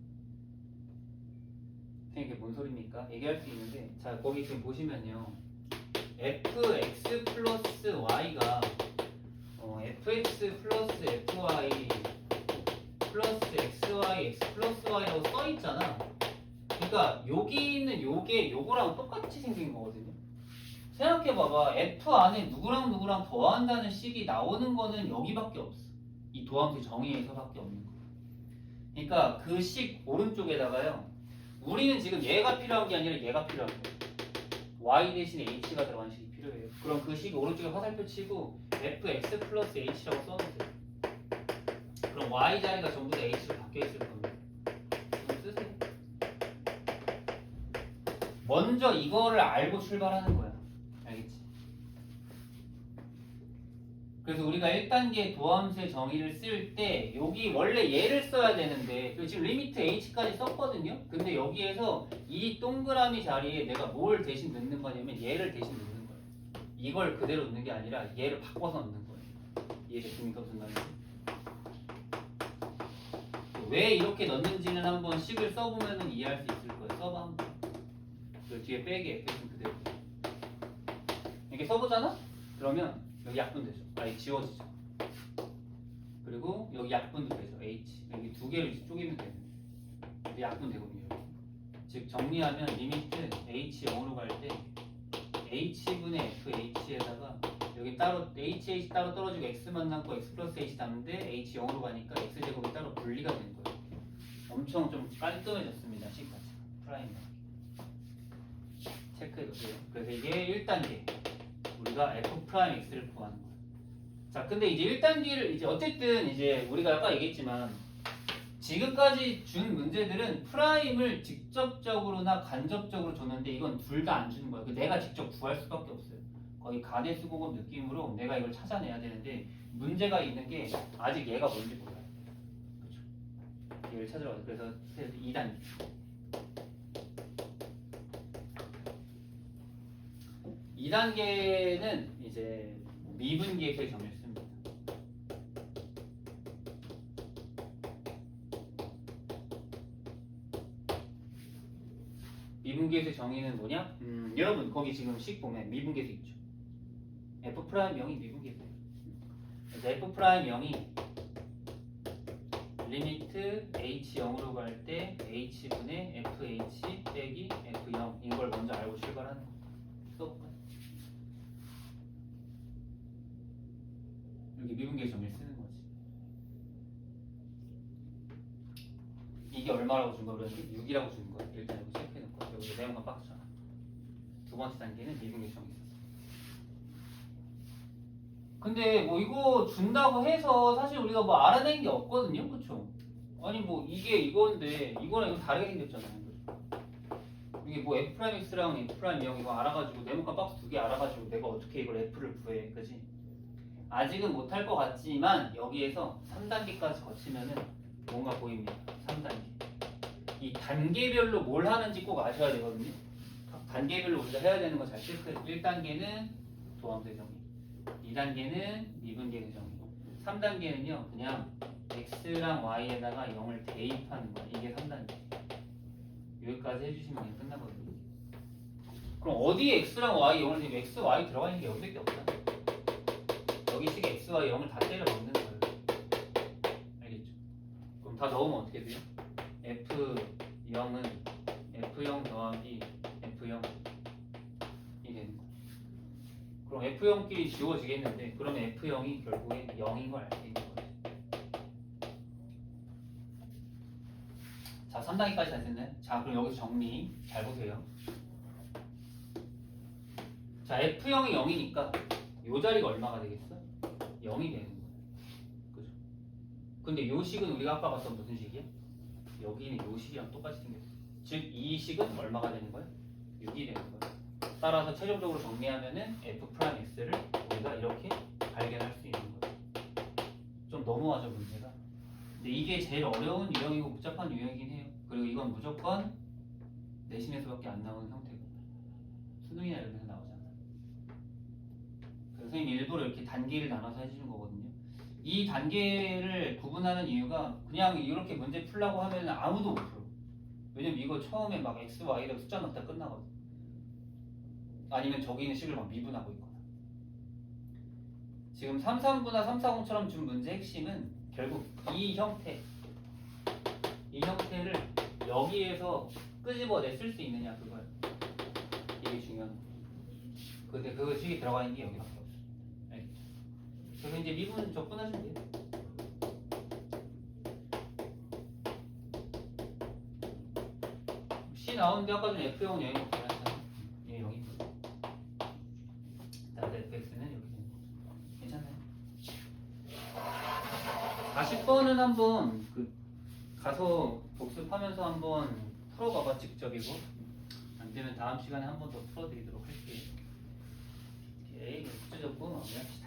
A: 선생님 이게 뭔 소리입니까? 얘기할 수 있는데 자 거기 지금 보시면요. fx 플러스 y가 fx 플러스 fy 플러스 xy x 플러스 y라고 써있잖아. 그러니까 여기 있는 요거랑 똑같이 생긴 거거든요. 생각해봐봐. f 안에 누구랑 누구랑 더한다는 식이 나오는 거는 여기밖에 없어. 이 도함수 정의에서밖에 없는 거. 그러니까 그 식 오른쪽에다가요. 우리는 지금 얘가 필요한 게 아니라 얘가 필요한 거예요. y 대신에 h가 들어간 식이 필요해요. 그럼 그 식 오른쪽에 화살표 치고 fx 플러스 h라고 써놓으세요. 그럼 y 자리가 전부 다 h로 바뀌어 있을 겁니다. 그럼 쓰세요. 먼저 이거를 알고 출발하는 거야. 알겠지? 그래서 우리가 1단계 도함수의 정의를 쓸 때 여기 원래 얘를 써야 되는데 지금 리미트 h까지 썼거든요. 근데 여기에서 이 동그라미 자리에 내가 뭘 대신 넣는 거냐면 얘를 대신 넣는 거예요. 이걸 그대로 넣는 게 아니라 얘를 바꿔서 넣는 거예요. 이해됐습니까? 무슨 말인지? 왜 이렇게 넣는지는 한번 식을 써보면 이해할 수 있을 거예요. 써봐 한번. 그 뒤에 빼게 대신 그대로 이렇게 써보잖아? 그러면 여기 약분되죠. 아니 지워지죠. 그리고 여기 약분도 되죠. h 여기 두 개를 이제 쪼개면 되는데 이제 약분되거든요. 즉 정리하면 리미트 h 0으로 갈 때 h분의 fh에다가 여기 따로 h 따로 떨어지고 x만 남고 x 플러스 h 남는데 h 0으로 가니까 x제곱이 따로 분리가 된 거예요. 엄청 좀 깔끔해졌습니다. 식 자체가 프라임 체크해보세요. 그래서 이게 1단계 우리가 f'x를 구하는 거예요. 자, 근데 이제 1단계를 이제 어쨌든 이제 우리가 아까 얘기했지만 지금까지 준 문제들은 프라임을 직접적으로나 간접적으로 줬는데 이건 둘 다 안 주는 거예요. 내가 직접 구할 수밖에 없어요. 거의 가대수고급 느낌으로 내가 이걸 찾아내야 되는데 문제가 있는 게 아직 얘가 뭔지 몰라요. 그렇죠? 얘를 찾으러 가요. 그래서 2단계. 2단계는 이제 미분계수의 정의를 씁니다. 미분계수의 정의는 뭐냐? 여러분 거기 지금 식 보면 미분계수 있죠. f'0이 미분계수예요. 그래서 f'0이 리미트 h 0으로 갈 때 h분의 fh 빼기 f0 이걸 먼저 알고 출발하는 거예요. 써볼까요? 여기 미분계수 정의를 쓰는 거지. 얼마라고 준 거야? 그러는데 6이라고 준 거야. 일단 여기 체크해놓고 여기 내용만 빡쳤잖아. 두 번째 단계는 미분 계정이 있었어. 근데 뭐 이거 준다고 해서 사실 우리가 뭐 알아낸 게 없거든요, 그쵸? 아니 뭐 이게 이건데 이거랑 이거 다르게 생겼잖아요. 이게 뭐 F'X랑 F'영 이거 알아가지고 네모칸 박스 두 개 알아가지고 내가 어떻게 이걸 F를 구해, 그지? 아직은 못할 것 같지만 여기에서 3단계까지 거치면은 뭔가 보입니다. 3단계. 이 단계별로 뭘 하는지 꼭 아셔야 되거든요. 단계별로 우리가 해야 되는 거 잘 체크해. 1단계는 도함수 정의, 2단계는 미분계 정의, 3단계는요 그냥 x랑 y에다가 0을 대입하는 거야. 이게 3단계. 여기까지 해주시면 그냥 끝나거든요. 그럼 어디에 x랑 y 0을 대입? x, y 들어가 있는 게 여기밖에 없잖아. 여기 식에 x, y 0을 다 때려 넣는 거예요. 알겠죠? 그럼 다 넣으면 어떻게 돼요? f0은 f0 더하기 f0이 되는 거예요. 그럼 f0끼리 지워지겠는데 그러면 f0이 결국에 0인 걸 알 수 있는 거예요. 자, 3단계까지 다 됐나요? 자, 그럼 여기서 정리 잘 보세요. 자, f0이 0이니까 이 자리가 얼마가 되겠어? 0이 되는 거예요. 그죠? 근데 요 식은 우리가 아까 봤던 무슨 식이야? 여기는 요 식이랑 똑같이 생겼어. 즉, 이 식은 얼마가 되는 거야? 6이 되는 거야. 따라서 최종적으로 정리하면은 f'x를 우리가 이렇게 발견할 수 있는 거예요. 좀 너무하죠, 문제가? 근데 이게 제일 어려운 유형이고 복잡한 유형이긴 해요. 그리고 이건 무조건 내신에서밖에 안 나오는 형태고 수능이나 이런 데서 나오지 않아요. 그래서 선생님이 일부러 이렇게 단계를 나눠서 해주는 거거든요. 이 단계를 구분하는 이유가 그냥 이렇게 문제 풀라고 하면 아무도 못 풀어. 왜냐면 이거 처음에 막 x, y라고 숫자 넣다 끝나거든. 아니면 저기 있는 식을 막 미분하고 있거나. 지금 339나 340처럼 준 문제 핵심은 결국 이 형태를 여기에서 끄집어내 쓸 수 있느냐 그거예요. 이게 중요한 거. 근데 그 식이 들어가 있는 게 여기밖에 없어. 알겠죠? 그래서 이제 미분 적분하시면 돼요. C 나오는데 아까 전에 F0 0이 이렇게 나왔잖아요. 얘 0입니다. 따라서 FX는 이렇게 되는 거죠. 괜찮나요? 40번은 한번 가서 복습하면서 한번 풀어봐봐. 직접이고 안 되면 다음 시간에 한 번 더 풀어드리도록 할게요. 오케이, 구체적으로 마무리합시다.